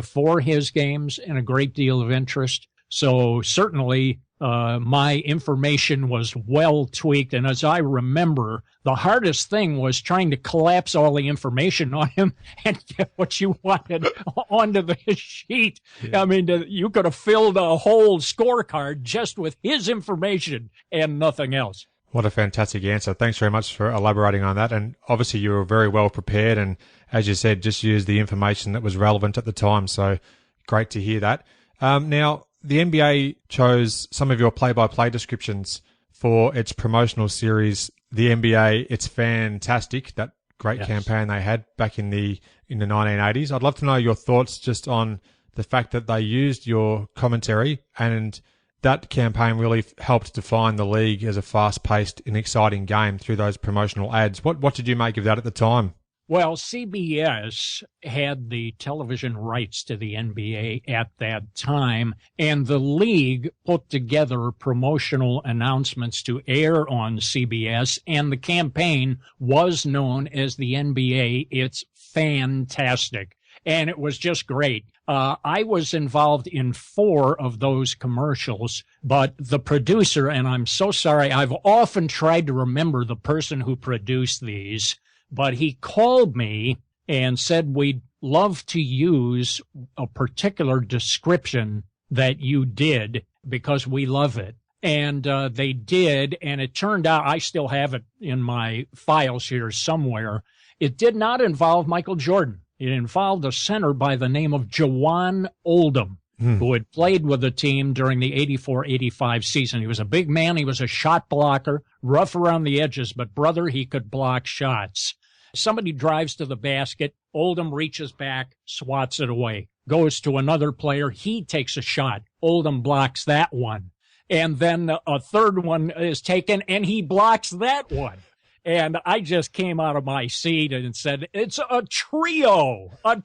for his games and a great deal of interest. So certainly my information was well tweaked. And as I remember, the hardest thing was trying to collapse all the information on him and get what you wanted onto the sheet. Yeah. I mean, you could have filled a whole scorecard just with his information and nothing else. What a fantastic answer. Thanks very much for elaborating on that. And obviously you were very well prepared. And as you said, just used the information that was relevant at the time. So great to hear that. Now, the NBA chose some of your play-by-play descriptions for its promotional series, The NBA, It's Fantastic, that great campaign they had back in the 1980s. I'd love to know your thoughts just on the fact that they used your commentary, and that campaign really helped define the league as a fast-paced and exciting game through those promotional ads. What did you make of that at the time? Well, CBS had the television rights to the NBA at that time, and the league put together promotional announcements to air on CBS, and the campaign was known as the NBA It's Fantastic. and it was just great. I was involved in 4 of those commercials, but the producer, and I'm so sorry, I've often tried to remember the person who produced these, but he called me and said, we'd love to use a particular description that you did because we love it. And they did, and it turned out, I still have it in my files here somewhere, it did not involve Michael Jordan. It involved a center by the name of Jawan Oldham, who had played with the team during the 84-85 season. He was a big man. He was a shot blocker, rough around the edges, but, brother, he could block shots. Somebody drives to the basket. Oldham reaches back, swats it away, goes to another player. He takes a shot. Oldham blocks that one. And then a third one is taken, and he blocks that one. And I just came out of my seat and said, it's a trio of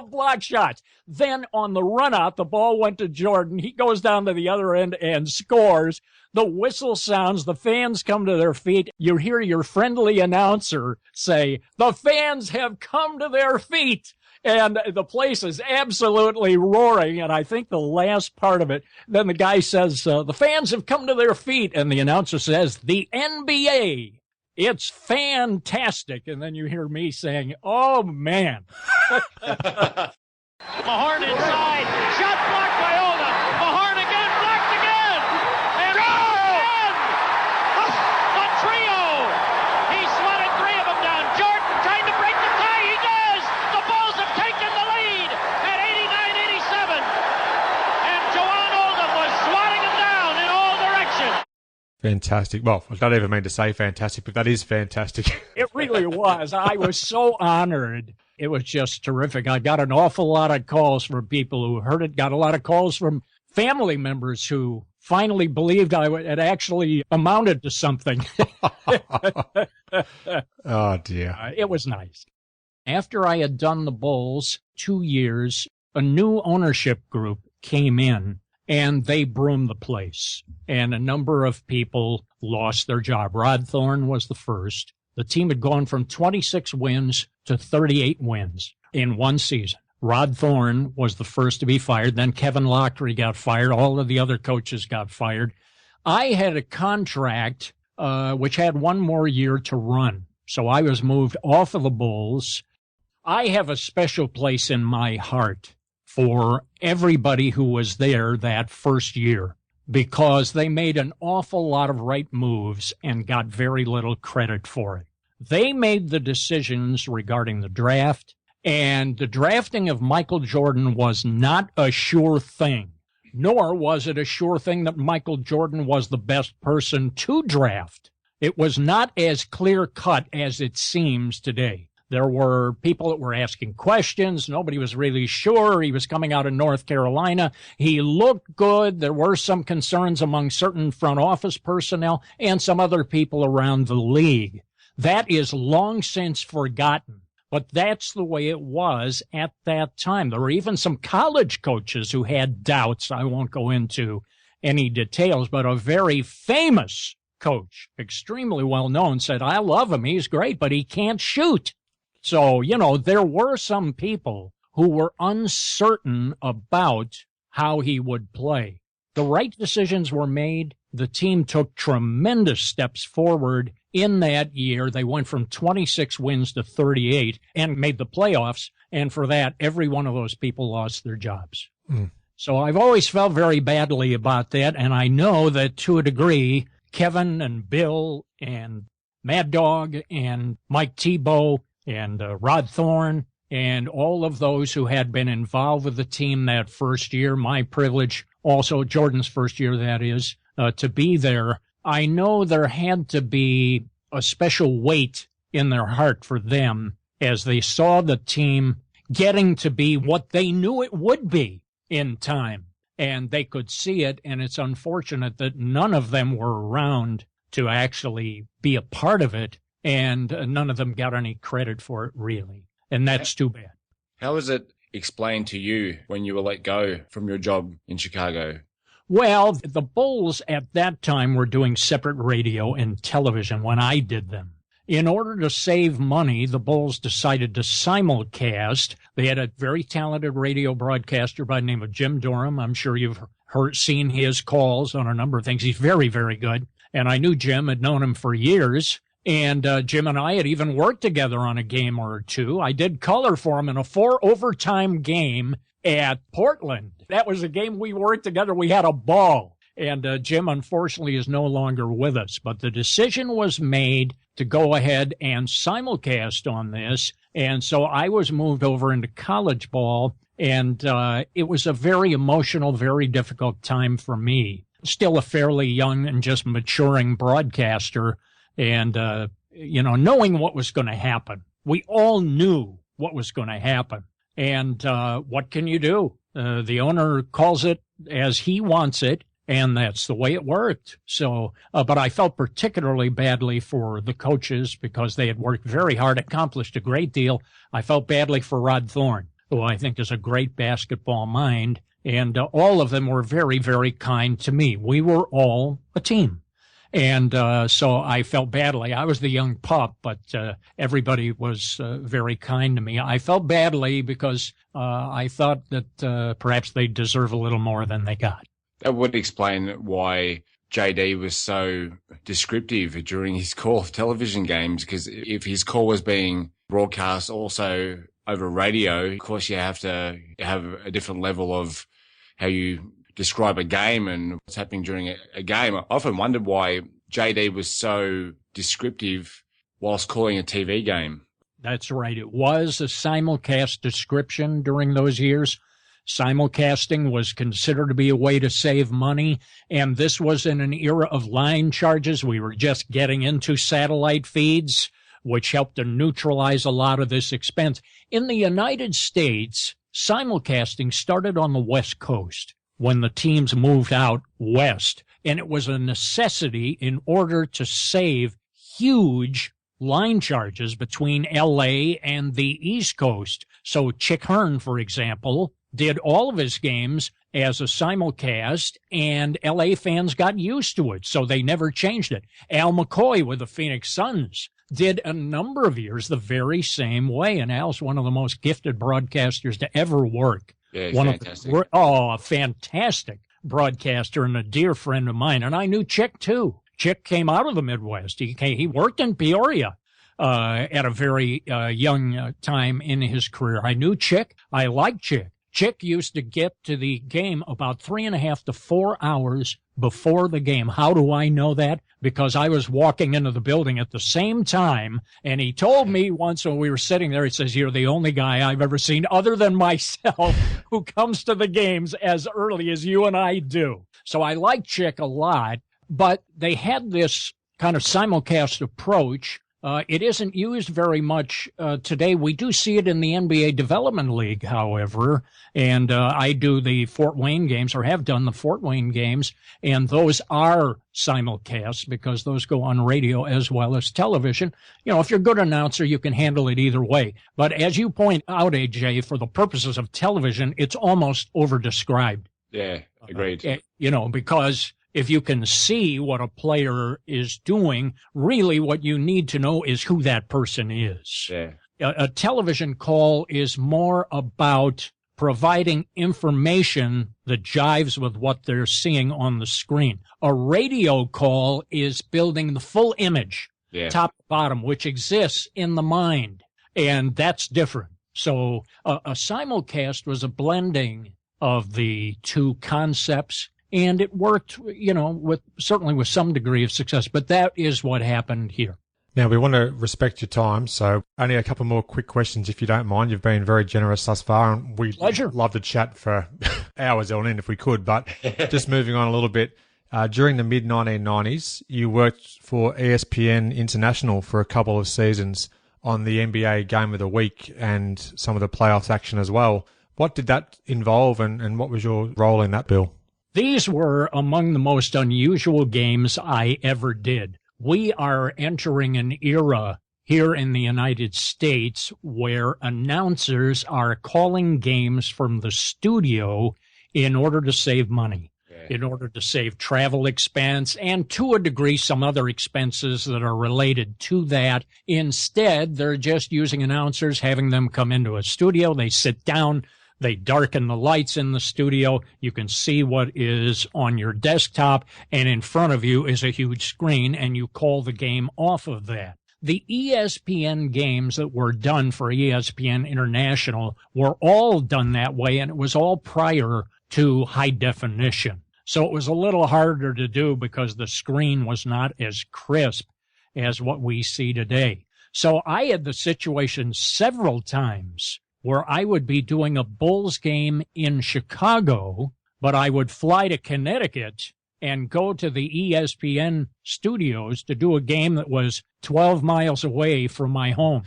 block shots. Then on the run out, the ball went to Jordan. He goes down to the other end and scores. The whistle sounds. The fans come to their feet. You hear your friendly announcer say, the fans have come to their feet. And the place is absolutely roaring. And I think the last part of it, then the guy says, the fans have come to their feet. And the announcer says, the NBA. It's fantastic. And then you hear me saying, oh, man. Mahorn inside. Shot blocked by Oldham. Mahorn again. Blocked again. And again. A trio. He swatted 3 of them down. Jordan trying to break the tie. He does. The Bulls have taken the lead at 89-87. And Jawan Oldham was swatting them down in all directions. Fantastic. Well, I don't even mean to say fantastic, but that is fantastic. It really was. I was so honored. It was just terrific. I got an awful lot of calls from people who heard it, got a lot of calls from family members who finally believed it actually amounted to something. Oh, dear. It was nice. After I had done the Bulls 2 years, a new ownership group came in, and they broomed the place. And a number of people lost their job. Rod Thorne was the first. The team had gone from 26 wins to 38 wins in one season. Rod Thorne was the first to be fired. Then Kevin Lockery got fired. All of the other coaches got fired. I had a contract which had 1 more year to run. So I was moved off of the Bulls. I have a special place in my heart for everybody who was there that first year, because they made an awful lot of right moves and got very little credit for it. They made the decisions regarding the draft, and the drafting of Michael Jordan was not a sure thing, nor was it a sure thing that Michael Jordan was the best person to draft. It was not as clear-cut as it seems today. There were people that were asking questions. Nobody was really sure. He was coming out of North Carolina. He looked good. There were some concerns among certain front office personnel and some other people around the league. That is long since forgotten, but that's the way it was at that time. There were even some college coaches who had doubts. I won't go into any details, but a very famous coach, extremely well known, said, I love him. He's great, but he can't shoot. So, there were some people who were uncertain about how he would play. The right decisions were made. The team took tremendous steps forward in that year. They went from 26 wins to 38 and made the playoffs. And for that, every one of those people lost their jobs. So I've always felt very badly about that. And I know that to a degree, Kevin and Bill and Mad Dog and Mike Tebow and Rod Thorne and all of those who had been involved with the team that first year, my privilege, also Jordan's first year, that is, to be there. I know there had to be a special weight in their heart for them as they saw the team getting to be what they knew it would be in time. And they could see it, and it's unfortunate that none of them were around to actually be a part of it, and none of them got any credit for it, really. And that's too bad. How was it explained to you when you were let go from your job in Chicago? Well, the Bulls at that time were doing separate radio and television when I did them. In order to save money, the Bulls decided to simulcast. They had a very talented radio broadcaster by the name of Jim Durham. I'm sure you've seen his calls on a number of things. He's very, very good. And I knew Jim, had known him for years. And Jim and I had even worked together on a game or two. I did color for him in a 4-overtime game at Portland. That was a game we worked together. We had a ball. And Jim, unfortunately, is no longer with us. But the decision was made to go ahead and simulcast on this. And so I was moved over into college ball. And it was a very emotional, very difficult time for me. Still a fairly young and just maturing broadcaster. And, knowing what was going to happen. We all knew what was going to happen. And what can you do? The owner calls it as he wants it, and that's the way it worked. So, but I felt particularly badly for the coaches because they had worked very hard, accomplished a great deal. I felt badly for Rod Thorne, who I think is a great basketball mind. And all of them were very, very kind to me. We were all a team. And so I felt badly. I was the young pup, but everybody was very kind to me. I felt badly because I thought that perhaps they deserve a little more than they got. That would explain why JD was so descriptive during his call of television games, because if his call was being broadcast also over radio, of course you have to have a different level of how you describe a game and what's happening during a game. I often wondered why JD was so descriptive whilst calling a TV game. That's right. It was a simulcast description during those years. Simulcasting was considered to be a way to save money, and this was in an era of line charges. We were just getting into satellite feeds, which helped to neutralize a lot of this expense. In the United States, simulcasting started on the West Coast when the teams moved out west, and it was a necessity in order to save huge line charges between L.A. and the East Coast. So Chick Hearn, for example, did all of his games as a simulcast, and L.A. fans got used to it, so they never changed it. Al McCoy with the Phoenix Suns did a number of years the very same way, and Al's one of the most gifted broadcasters to ever work. Yeah, fantastic. A fantastic broadcaster and a dear friend of mine. And I knew Chick, too. Chick came out of the Midwest. He worked in Peoria at a very young time in his career. I knew Chick. I liked Chick. Chick used to get to the game about 3.5 to 4 hours before the game. How do I know that? Because I was walking into the building at the same time, and he told me once when we were sitting there, he says, "You're the only guy I've ever seen other than myself who comes to the games as early as you and I do." So I like Chick a lot, but they had this kind of simulcast approach. It isn't used very much today. We do see it in the NBA Development League, however, and I do the Fort Wayne games, or have done the Fort Wayne games, and those are simulcasts because those go on radio as well as television. You know, if you're a good announcer, you can handle it either way. But as you point out, AJ, for the purposes of television, it's almost overdescribed. Yeah, agreed. Because if you can see what a player is doing, really what you need to know is who that person is. Yeah. A television call is more about providing information that jives with what they're seeing on the screen. A radio call is building the full image, top to bottom, which exists in the mind, and that's different. So a simulcast was a blending of the two concepts. And it worked, certainly with some degree of success. But that is what happened here. Now, we want to respect your time, so only a couple more quick questions, if you don't mind. You've been very generous thus far, and we'd love to chat for hours on end if we could. But just moving on a little bit, during the mid-1990s, you worked for ESPN International for a couple of seasons on the NBA Game of the Week and some of the playoffs action as well. What did that involve, and what was your role in that, Bill? These were among the most unusual games I ever did. We are entering an era here in the United States where announcers are calling games from the studio in order to save money. in order to save travel expense and, to a degree, some other expenses that are related to that. Instead, they're just using announcers, having them come into a studio. They sit down. They darken the lights in the studio. You can see what is on your desktop, and in front of you is a huge screen, and you call the game off of that. The ESPN games that were done for ESPN International were all done that way, and it was all prior to high definition. So it was a little harder to do because the screen was not as crisp as what we see today. So I had the situation several times where I would be doing a Bulls game in Chicago, but I would fly to Connecticut and go to the ESPN studios to do a game that was 12 miles away from my home.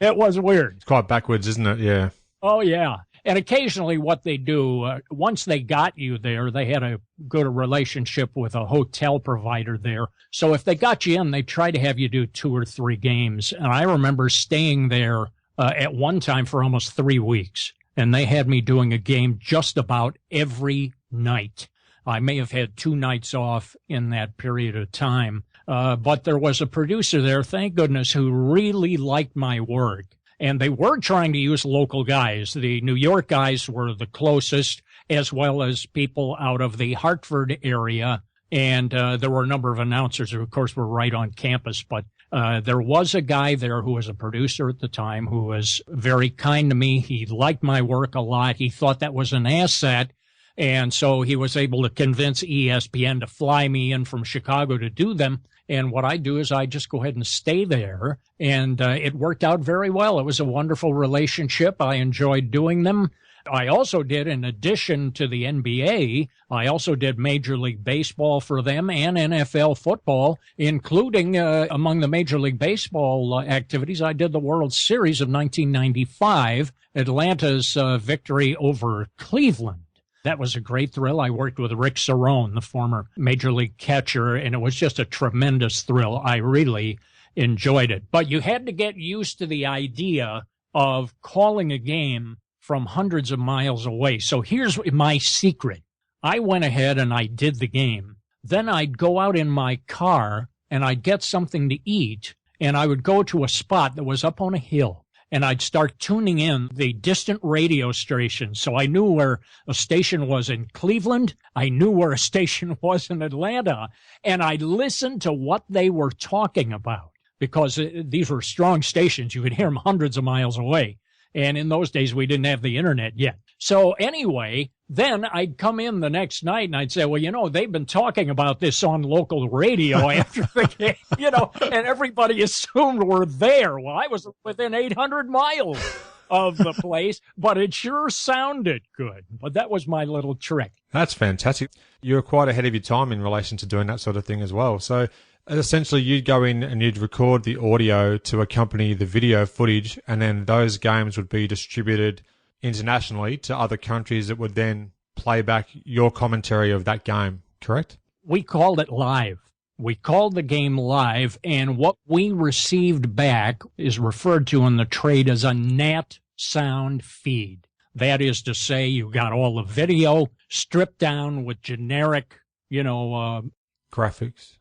It was weird. It's quite backwards, isn't it? Yeah. Oh, yeah. And occasionally what they do, once they got you there, they had a good relationship with a hotel provider there. So if they got you in, they try to have you do 2 or 3 games. And I remember staying there at one time for almost 3 weeks. And they had me doing a game just about every night. I may have had 2 nights off in that period of time. But there was a producer there, thank goodness, who really liked my work. And they were trying to use local guys. The New York guys were the closest, as well as people out of the Hartford area. And there were a number of announcers who, of course, were right on campus. But there was a guy there who was a producer at the time who was very kind to me. He liked my work a lot. He thought that was an asset. And so he was able to convince ESPN to fly me in from Chicago to do them. And what I do is I just go ahead and stay there. And it worked out very well. It was a wonderful relationship. I enjoyed doing them. I also did, in addition to the NBA, I also did Major League Baseball for them and NFL football, including among the Major League Baseball activities, I did the World Series of 1995, Atlanta's victory over Cleveland. That was a great thrill. I worked with Rick Cerone, the former Major League catcher, and it was just a tremendous thrill. I really enjoyed it. But you had to get used to the idea of calling a game from hundreds of miles away. So here's my secret. I went ahead and I did the game. Then I'd go out in my car and I'd get something to eat, and I would go to a spot that was up on a hill. And I'd start tuning in the distant radio station. So I knew where a station was in Cleveland. I knew where a station was in Atlanta. And I listened to what they were talking about, because these were strong stations. You could hear them hundreds of miles away. And in those days, we didn't have the internet yet. So anyway, then I'd come in the next night and I'd say, well, you know, they've been talking about this on local radio after the game, you know, and everybody assumed we're there. Well, I was within 800 miles of the place, but it sure sounded good. But that was my little trick. That's fantastic. You're quite ahead of your time in relation to doing that sort of thing as well. So essentially, you'd go in and you'd record the audio to accompany the video footage, and then those games would be distributed internationally to other countries that would then play back your commentary of that game, correct? We called it live. We called the game live, and what we received back is referred to in the trade as a NAT sound feed. That is to say, you got all the video stripped down with generic, graphics,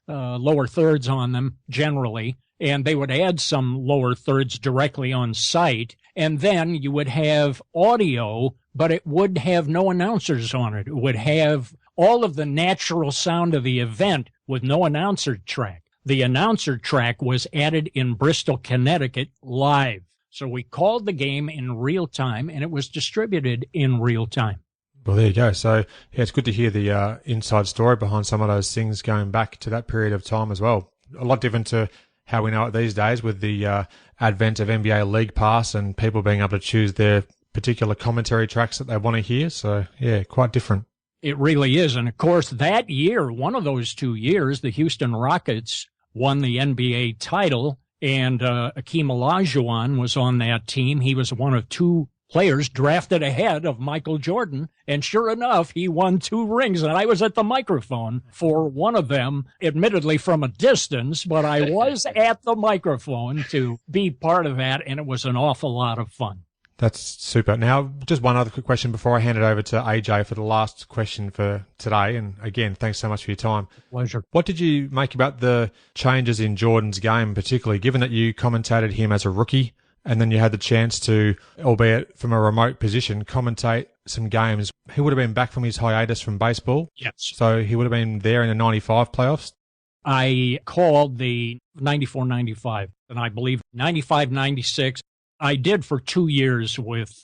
lower thirds on them generally, and they would add some lower thirds directly on site, and then you would have audio, but it would have no announcers on it. It would have all of the natural sound of the event with no announcer track. The announcer track was added in Bristol, Connecticut, live. So we called the game in real time, and it was distributed in real time. Well, there you go. So, yeah, it's good to hear the inside story behind some of those things going back to that period of time as well. A lot different to how we know it these days with the advent of NBA League Pass and people being able to choose their particular commentary tracks that they want to hear. So, yeah, quite different. It really is. And, of course, that year, one of those 2 years, the Houston Rockets won the NBA title, and Akeem Olajuwon was on that team. He was one of 2 players drafted ahead of Michael Jordan, and sure enough, he won 2 rings, and I was at the microphone for one of them, admittedly from a distance, but I was at the microphone to be part of that, and it was an awful lot of fun. That's super. Now, just one other quick question before I hand it over to AJ for the last question for today. And again, thanks so much for your time. Pleasure. What did you make about the changes in Jordan's game, particularly given that you commentated him as a rookie and then you had the chance to, albeit from a remote position, commentate some games? He would have been back from his hiatus from baseball. Yes. So he would have been there in the 95 playoffs. I called the 94-95, and I believe 95-96. I did for 2 years with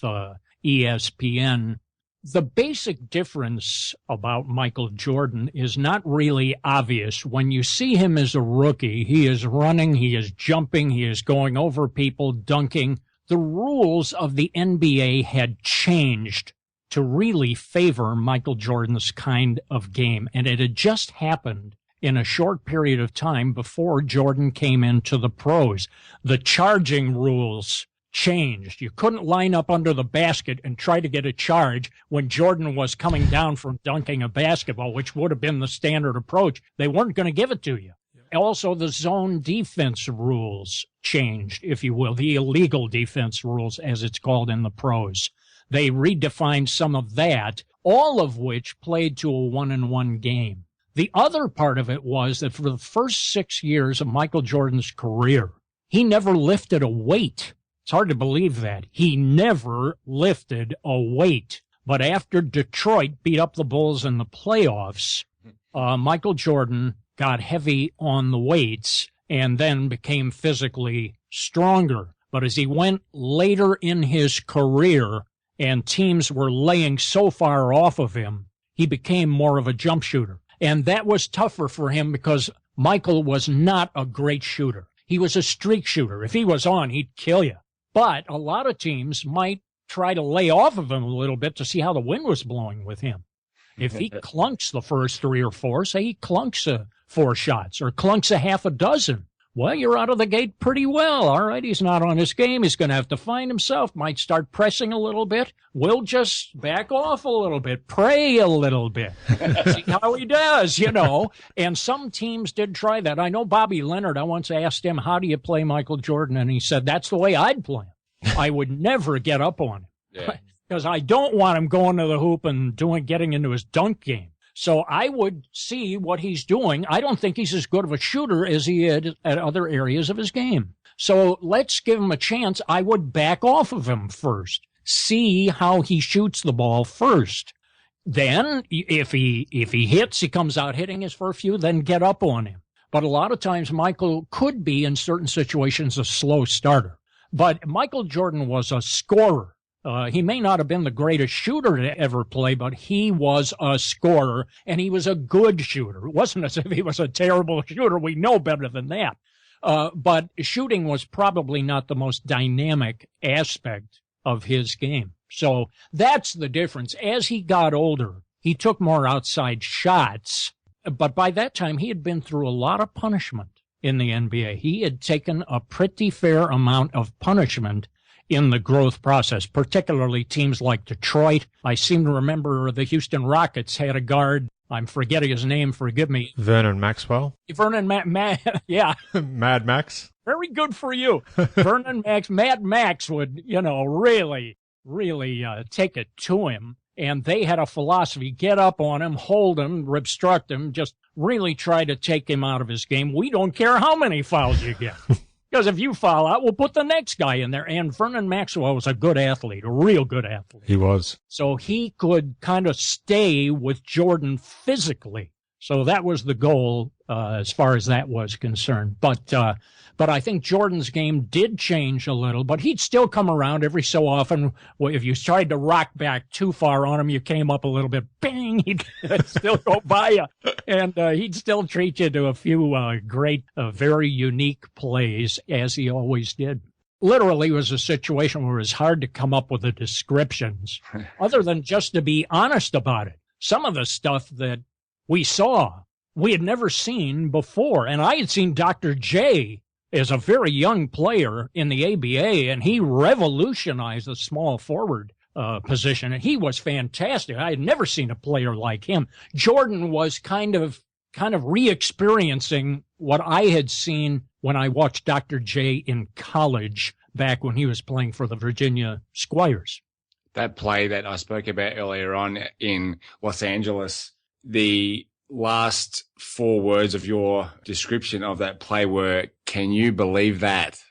ESPN. The basic difference about Michael Jordan is not really obvious. When you see him as a rookie, he is running, he is jumping, he is going over people, dunking. The rules of the NBA had changed to really favor Michael Jordan's kind of game, and it had just happened in a short period of time before Jordan came into the pros. The charging rules changed. You couldn't line up under the basket and try to get a charge when Jordan was coming down from dunking a basketball, which would have been the standard approach. They weren't going to give it to you. Also, the zone defense rules changed, if you will, the illegal defense rules, as it's called in the pros. They redefined some of that, all of which played to a 1-and-1 game. The other part of it was that for the first 6 years of Michael Jordan's career, he never lifted a weight. It's hard to believe that. He never lifted a weight. But after Detroit beat up the Bulls in the playoffs, Michael Jordan got heavy on the weights and then became physically stronger. But as he went later in his career and teams were laying so far off of him, he became more of a jump shooter. And that was tougher for him because Michael was not a great shooter. He was a streak shooter. If he was on, he'd kill you. But a lot of teams might try to lay off of him a little bit to see how the wind was blowing with him. If he clunks the first 3 or 4, say he clunks 4 shots or clunks a half a dozen, well, you're out of the gate pretty well. All right, he's not on his game. He's going to have to find himself, might start pressing a little bit. We'll just back off a little bit, pray a little bit, see how he does, you know. And some teams did try that. I know Bobby Leonard, I once asked him, how do you play Michael Jordan? And he said, that's the way I'd play him. I would never get up on him because I don't want him going to the hoop and getting into his dunk game. So I would see what he's doing. I don't think he's as good of a shooter as he is at other areas of his game. So let's give him a chance. I would back off of him first, see how he shoots the ball first. Then if he hits, he comes out hitting his first few, then get up on him. But a lot of times Michael could be in certain situations a slow starter. But Michael Jordan was a scorer. He may not have been the greatest shooter to ever play, but he was a scorer, and he was a good shooter. It wasn't as if he was a terrible shooter. We know better than that. But shooting was probably not the most dynamic aspect of his game. So that's the difference. As he got older, he took more outside shots, but by that time he had been through a lot of punishment in the NBA. He had taken a pretty fair amount of punishment in the growth process, particularly teams like Detroit. I seem to remember the Houston Rockets had a guard. I'm forgetting his name. Forgive me. Vernon Maxwell. Vernon yeah. Mad Max. Very good for you. Vernon Mad Max would, really take it to him. And they had a philosophy, get up on him, hold him, obstruct him, just really try to take him out of his game. We don't care how many fouls you get. Because if you foul out, we'll put the next guy in there. And Vernon Maxwell was a good athlete, a real good athlete. He was. So he could kind of stay with Jordan physically. So that was the goal as far as that was concerned. But I think Jordan's game did change a little, but he'd still come around every so often. If you tried to rock back too far on him, you came up a little bit, bang, he'd still go by you. And he'd still treat you to a few great, very unique plays, as he always did. Literally, it was a situation where it was hard to come up with the descriptions, other than just to be honest about it. Some of the stuff that we saw, we had never seen before. And I had seen Dr. J as a very young player in the ABA, and he revolutionized the small forward position, and he was fantastic. I had never seen a player like him. Jordan was kind of re-experiencing what I had seen when I watched Dr. J in college back when he was playing for the Virginia Squires. That play that I spoke about earlier on in Los Angeles, the last 4 words of your description of that play were, "Can you believe that?"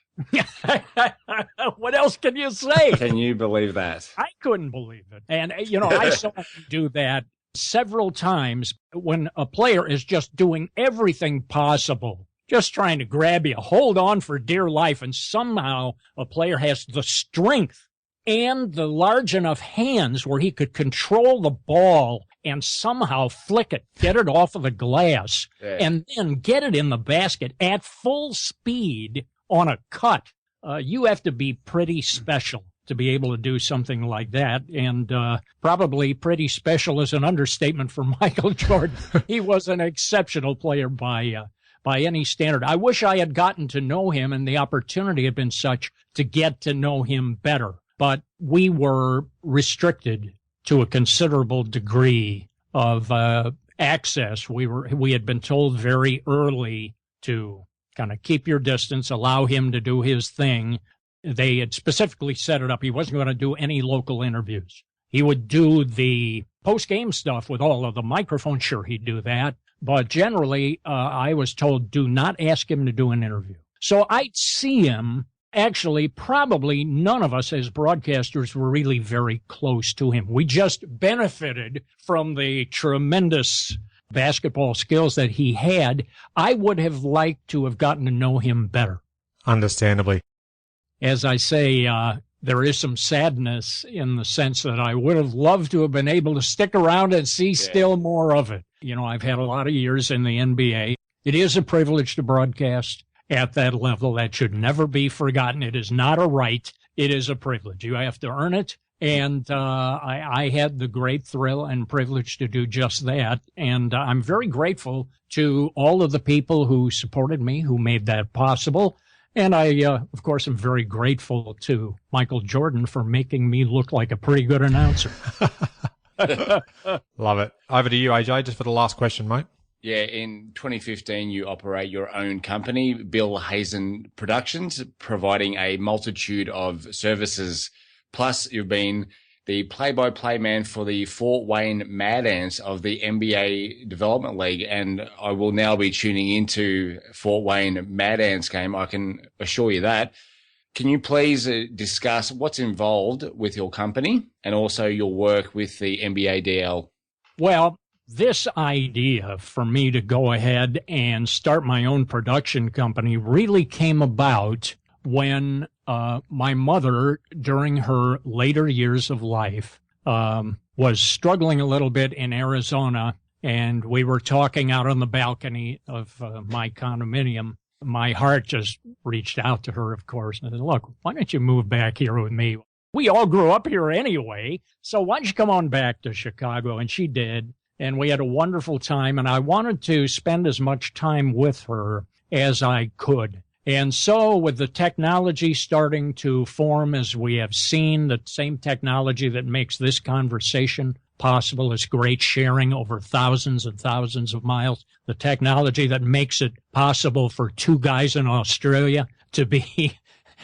What else can you say? Can you believe that? I couldn't believe it. And, I saw him do that several times when a player is just doing everything possible, just trying to grab you, hold on for dear life, and somehow a player has the strength and the large enough hands where he could control the ball and somehow flick it, get it off of the glass, and then get it in the basket at full speed on a cut. You have to be pretty special to be able to do something like that, and probably pretty special is an understatement for Michael Jordan. He was an exceptional player by any standard. I wish I had gotten to know him, and the opportunity had been such to get to know him better. But we were restricted to a considerable degree of access. We had been told very early to kind of keep your distance, allow him to do his thing. They had specifically set it up. He wasn't going to do any local interviews. He would do the post-game stuff with all of the microphones. Sure, he'd do that. But generally, I was told, do not ask him to do an interview. So I'd see him. Actually, probably none of us as broadcasters were really very close to him. We just benefited from the tremendous basketball skills that he had. I would have liked to have gotten to know him better. Understandably. As I say, there is some sadness in the sense that I would have loved to have been able to stick around and see still more of it. I've had a lot of years in the NBA. It is a privilege to broadcast at that level. That should never be forgotten. It is not a right. It is a privilege. You have to earn it. And I had the great thrill and privilege to do just that. And I'm very grateful to all of the people who supported me, who made that possible. And I, of course, am very grateful to Michael Jordan for making me look like a pretty good announcer. Love it. Over to you, AJ, just for the last question, mate. Yeah, in 2015, you operate your own company, Bill Hazen Productions, providing a multitude of services. Plus, you've been the play-by-play man for the Fort Wayne Mad Ants of the NBA Development League, and I will now be tuning into Fort Wayne Mad Ants game, I can assure you that. Can you please discuss what's involved with your company and also your work with the NBA DL? Well, this idea for me to go ahead and start my own production company really came about when my mother, during her later years of life, was struggling a little bit in Arizona, and we were talking out on the balcony of my condominium. My heart just reached out to her, of course, and said, look, why don't you move back here with me? We all grew up here anyway, so why don't you come on back to Chicago? And she did. And we had a wonderful time, and I wanted to spend as much time with her as I could. And so with the technology starting to form, as we have seen, the same technology that makes this conversation possible, this great sharing over thousands and thousands of miles, the technology that makes it possible for 2 guys in Australia to be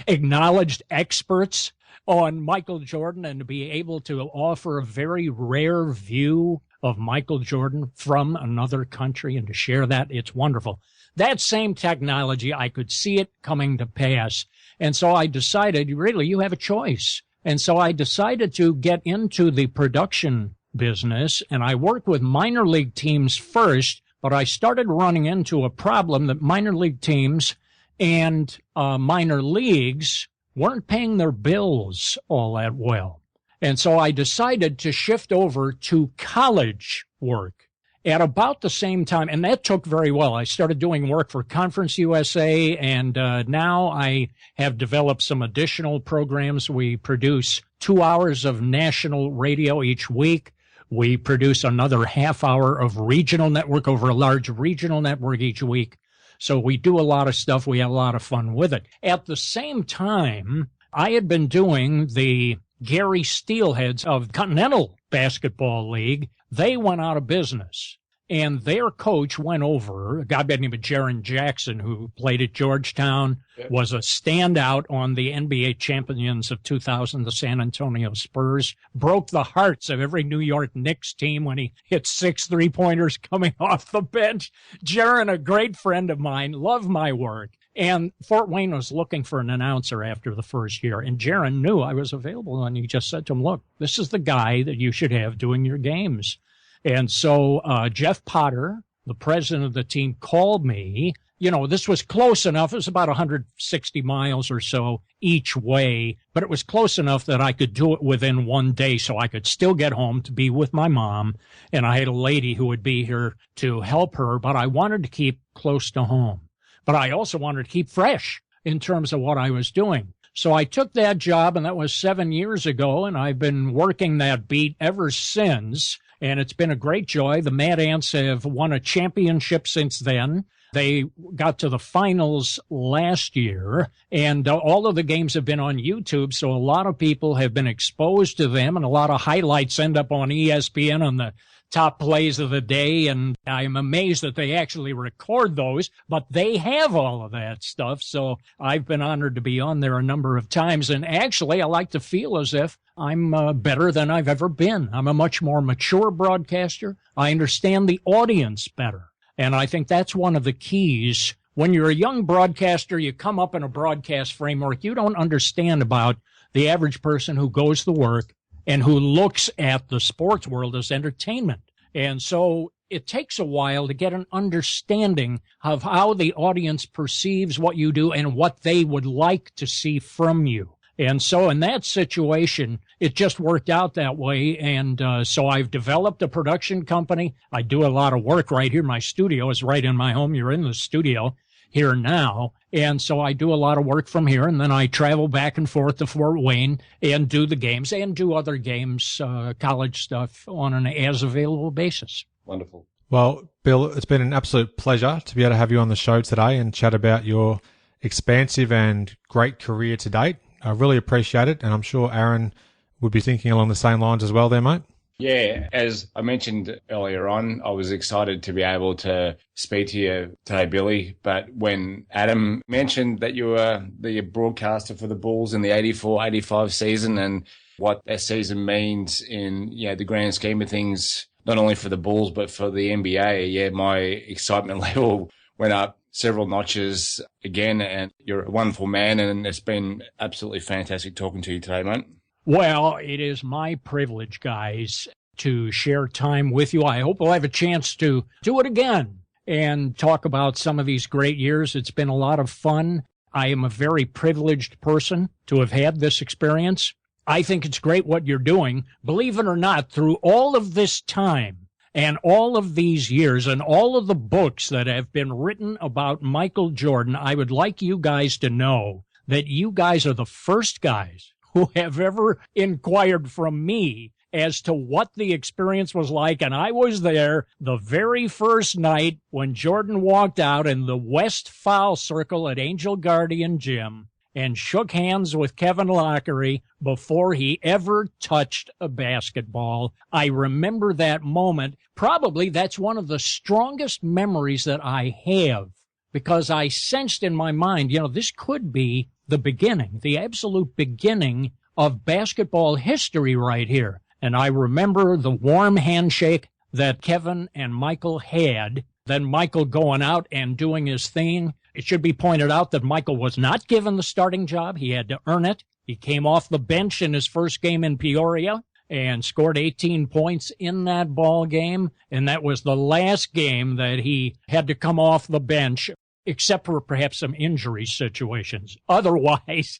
acknowledged experts on Michael Jordan and to be able to offer a very rare view of Michael Jordan from another country and to share that. It's wonderful. That same technology, I could see it coming to pass. And so I decided, really, you have a choice. And so I decided to get into the production business, and I worked with minor league teams first, but I started running into a problem that minor league teams and minor leagues weren't paying their bills all that well. And so I decided to shift over to college work at about the same time, and that took very well. I started doing work for Conference USA, and now I have developed some additional programs. We produce 2 hours of national radio each week. We produce another half hour of regional network over a large regional network each week. So we do a lot of stuff. We have a lot of fun with it. At the same time, I had been doing the Gary Steelheads of Continental Basketball League. They went out of business. and their coach went over, a guy by the name of Jaren Jackson, who played at Georgetown, was a standout on the NBA champions of 2000, the San Antonio Spurs, broke the hearts of every New York Knicks team when he hit 6 3-pointers coming off the bench. Jaren, a great friend of mine, loved my work. And Fort Wayne was looking for an announcer after the first year, and Jaren knew I was available, and he just said to him, look, this is the guy that you should have doing your games. And so Jeff Potter, the president of the team, called me. You know, this was close enough. It was about 160 miles or so each way, but it was close enough that I could do it within one day so I could still get home to be with my mom. And I had a lady who would be here to help her, but I wanted to keep close to home. But I also wanted to keep fresh in terms of what I was doing. So I took that job, and that was 7 years ago, and I've been working that beat ever since. And it's been a great joy. The Mad Ants have won a championship since then. They got to the finals last year, and all of the games have been on YouTube, so a lot of people have been exposed to them, and a lot of highlights end up on ESPN on the top plays of the day, and I'm amazed that they actually record those, but they have all of that stuff, so I've been honored to be on there a number of times, and actually I like to feel as if I'm better than I've ever been. I'm a much more mature broadcaster. I understand the audience better. And I think that's one of the keys. When you're a young broadcaster, you come up in a broadcast framework, you don't understand about the average person who goes to work and who looks at the sports world as entertainment. And so it takes a while to get an understanding of how the audience perceives what you do and what they would like to see from you. And so in that situation, it just worked out that way. And so I've developed a production company. I do a lot of work right here. My studio is right in my home. You're in the studio here now. And so I do a lot of work from here. And then I travel back and forth to Fort Wayne and do the games and do other games, college stuff on an as-available basis. Wonderful. Well, Bill, it's been an absolute pleasure to be able to have you on the show today and chat about your expansive and great career to date. I really appreciate it, and I'm sure Aaron would be thinking along the same lines as well there, mate. Yeah, as I mentioned earlier on, I was excited to be able to speak to you today, Billy. But when Adam mentioned that you were the broadcaster for the Bulls in the 84-85 season and what that season means in the grand scheme of things, not only for the Bulls but for the NBA, my excitement level went up several notches again, and you're a wonderful man, and it's been absolutely fantastic talking to you today, mate. Well, it is my privilege, guys, to share time with you. I hope we'll have a chance to do it again and talk about some of these great years. It's been a lot of fun. I am a very privileged person to have had this experience. I think it's great what you're doing. Believe it or not, through all of this time, and all of these years and all of the books that have been written about Michael Jordan, I would like you guys to know that you guys are the first guys who have ever inquired from me as to what the experience was like. And I was there the very first night when Jordan walked out in the West Foul Circle at Angel Guardian Gym and shook hands with Kevin Lockery before he ever touched a basketball. I remember that moment. Probably that's one of the strongest memories that I have, because I sensed in my mind, this could be the beginning, the absolute beginning of basketball history right here. And I remember the warm handshake that Kevin and Michael had, then Michael going out and doing his thing. It should be pointed out that Michael was not given the starting job. He had to earn it. He came off the bench in his first game in Peoria and scored 18 points in that ball game. And that was the last game that he had to come off the bench, except for perhaps some injury situations. Otherwise,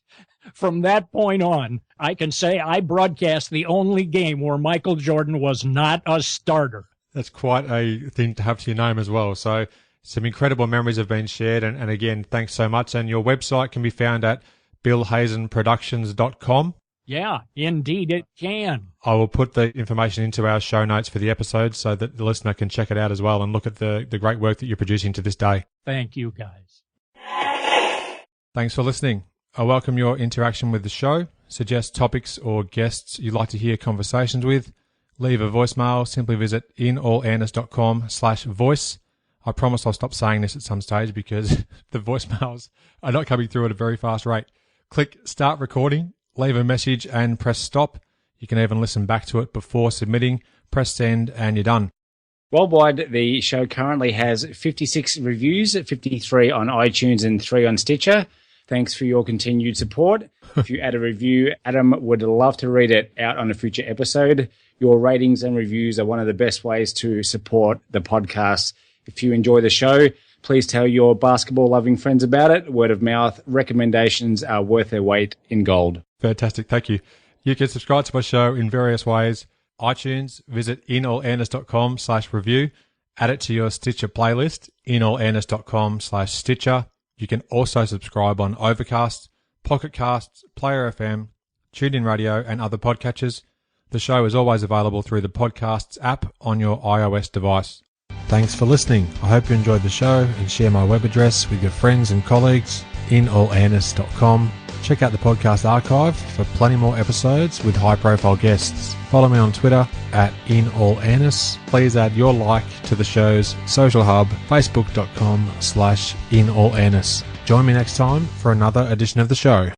from that point on, I can say I broadcast the only game where Michael Jordan was not a starter. That's quite a thing to have to your name as well. So some incredible memories have been shared. And again, thanks so much. And your website can be found at billhazenproductions.com. Yeah, indeed it can. I will put the information into our show notes for the episode so that the listener can check it out as well and look at the great work that you're producing to this day. Thank you, guys. Thanks for listening. I welcome your interaction with the show. Suggest topics or guests you'd like to hear conversations with. leave a voicemail, simply visit inallairness.com/voice. I promise I'll stop saying this at some stage because the voicemails are not coming through at a very fast rate. Click start recording, leave a message and press stop. You can even listen back to it before submitting. Press send and you're done. Worldwide, the show currently has 56 reviews, 53 on iTunes and 3 on Stitcher. Thanks for your continued support. If you add a review, Adam would love to read it out on a future episode. Your ratings and reviews are one of the best ways to support the podcast. If you enjoy the show, please tell your basketball-loving friends about it. Word of mouth recommendations are worth their weight in gold. Fantastic. Thank you. You can subscribe to my show in various ways. iTunes, visit inallairness.com/review. Add it to your Stitcher playlist, inallairness.com/Stitcher. You can also subscribe on Overcast, Pocket Casts, Player FM, TuneIn Radio, and other podcatchers. The show is always available through the Podcasts app on your iOS device. Thanks for listening. I hope you enjoyed the show and share my web address with your friends and colleagues, inallairness.com. Check out the podcast archive for plenty more episodes with high-profile guests. Follow me on Twitter at inallairness. Please add your like to the show's social hub, facebook.com/inallairness. Join me next time for another edition of the show.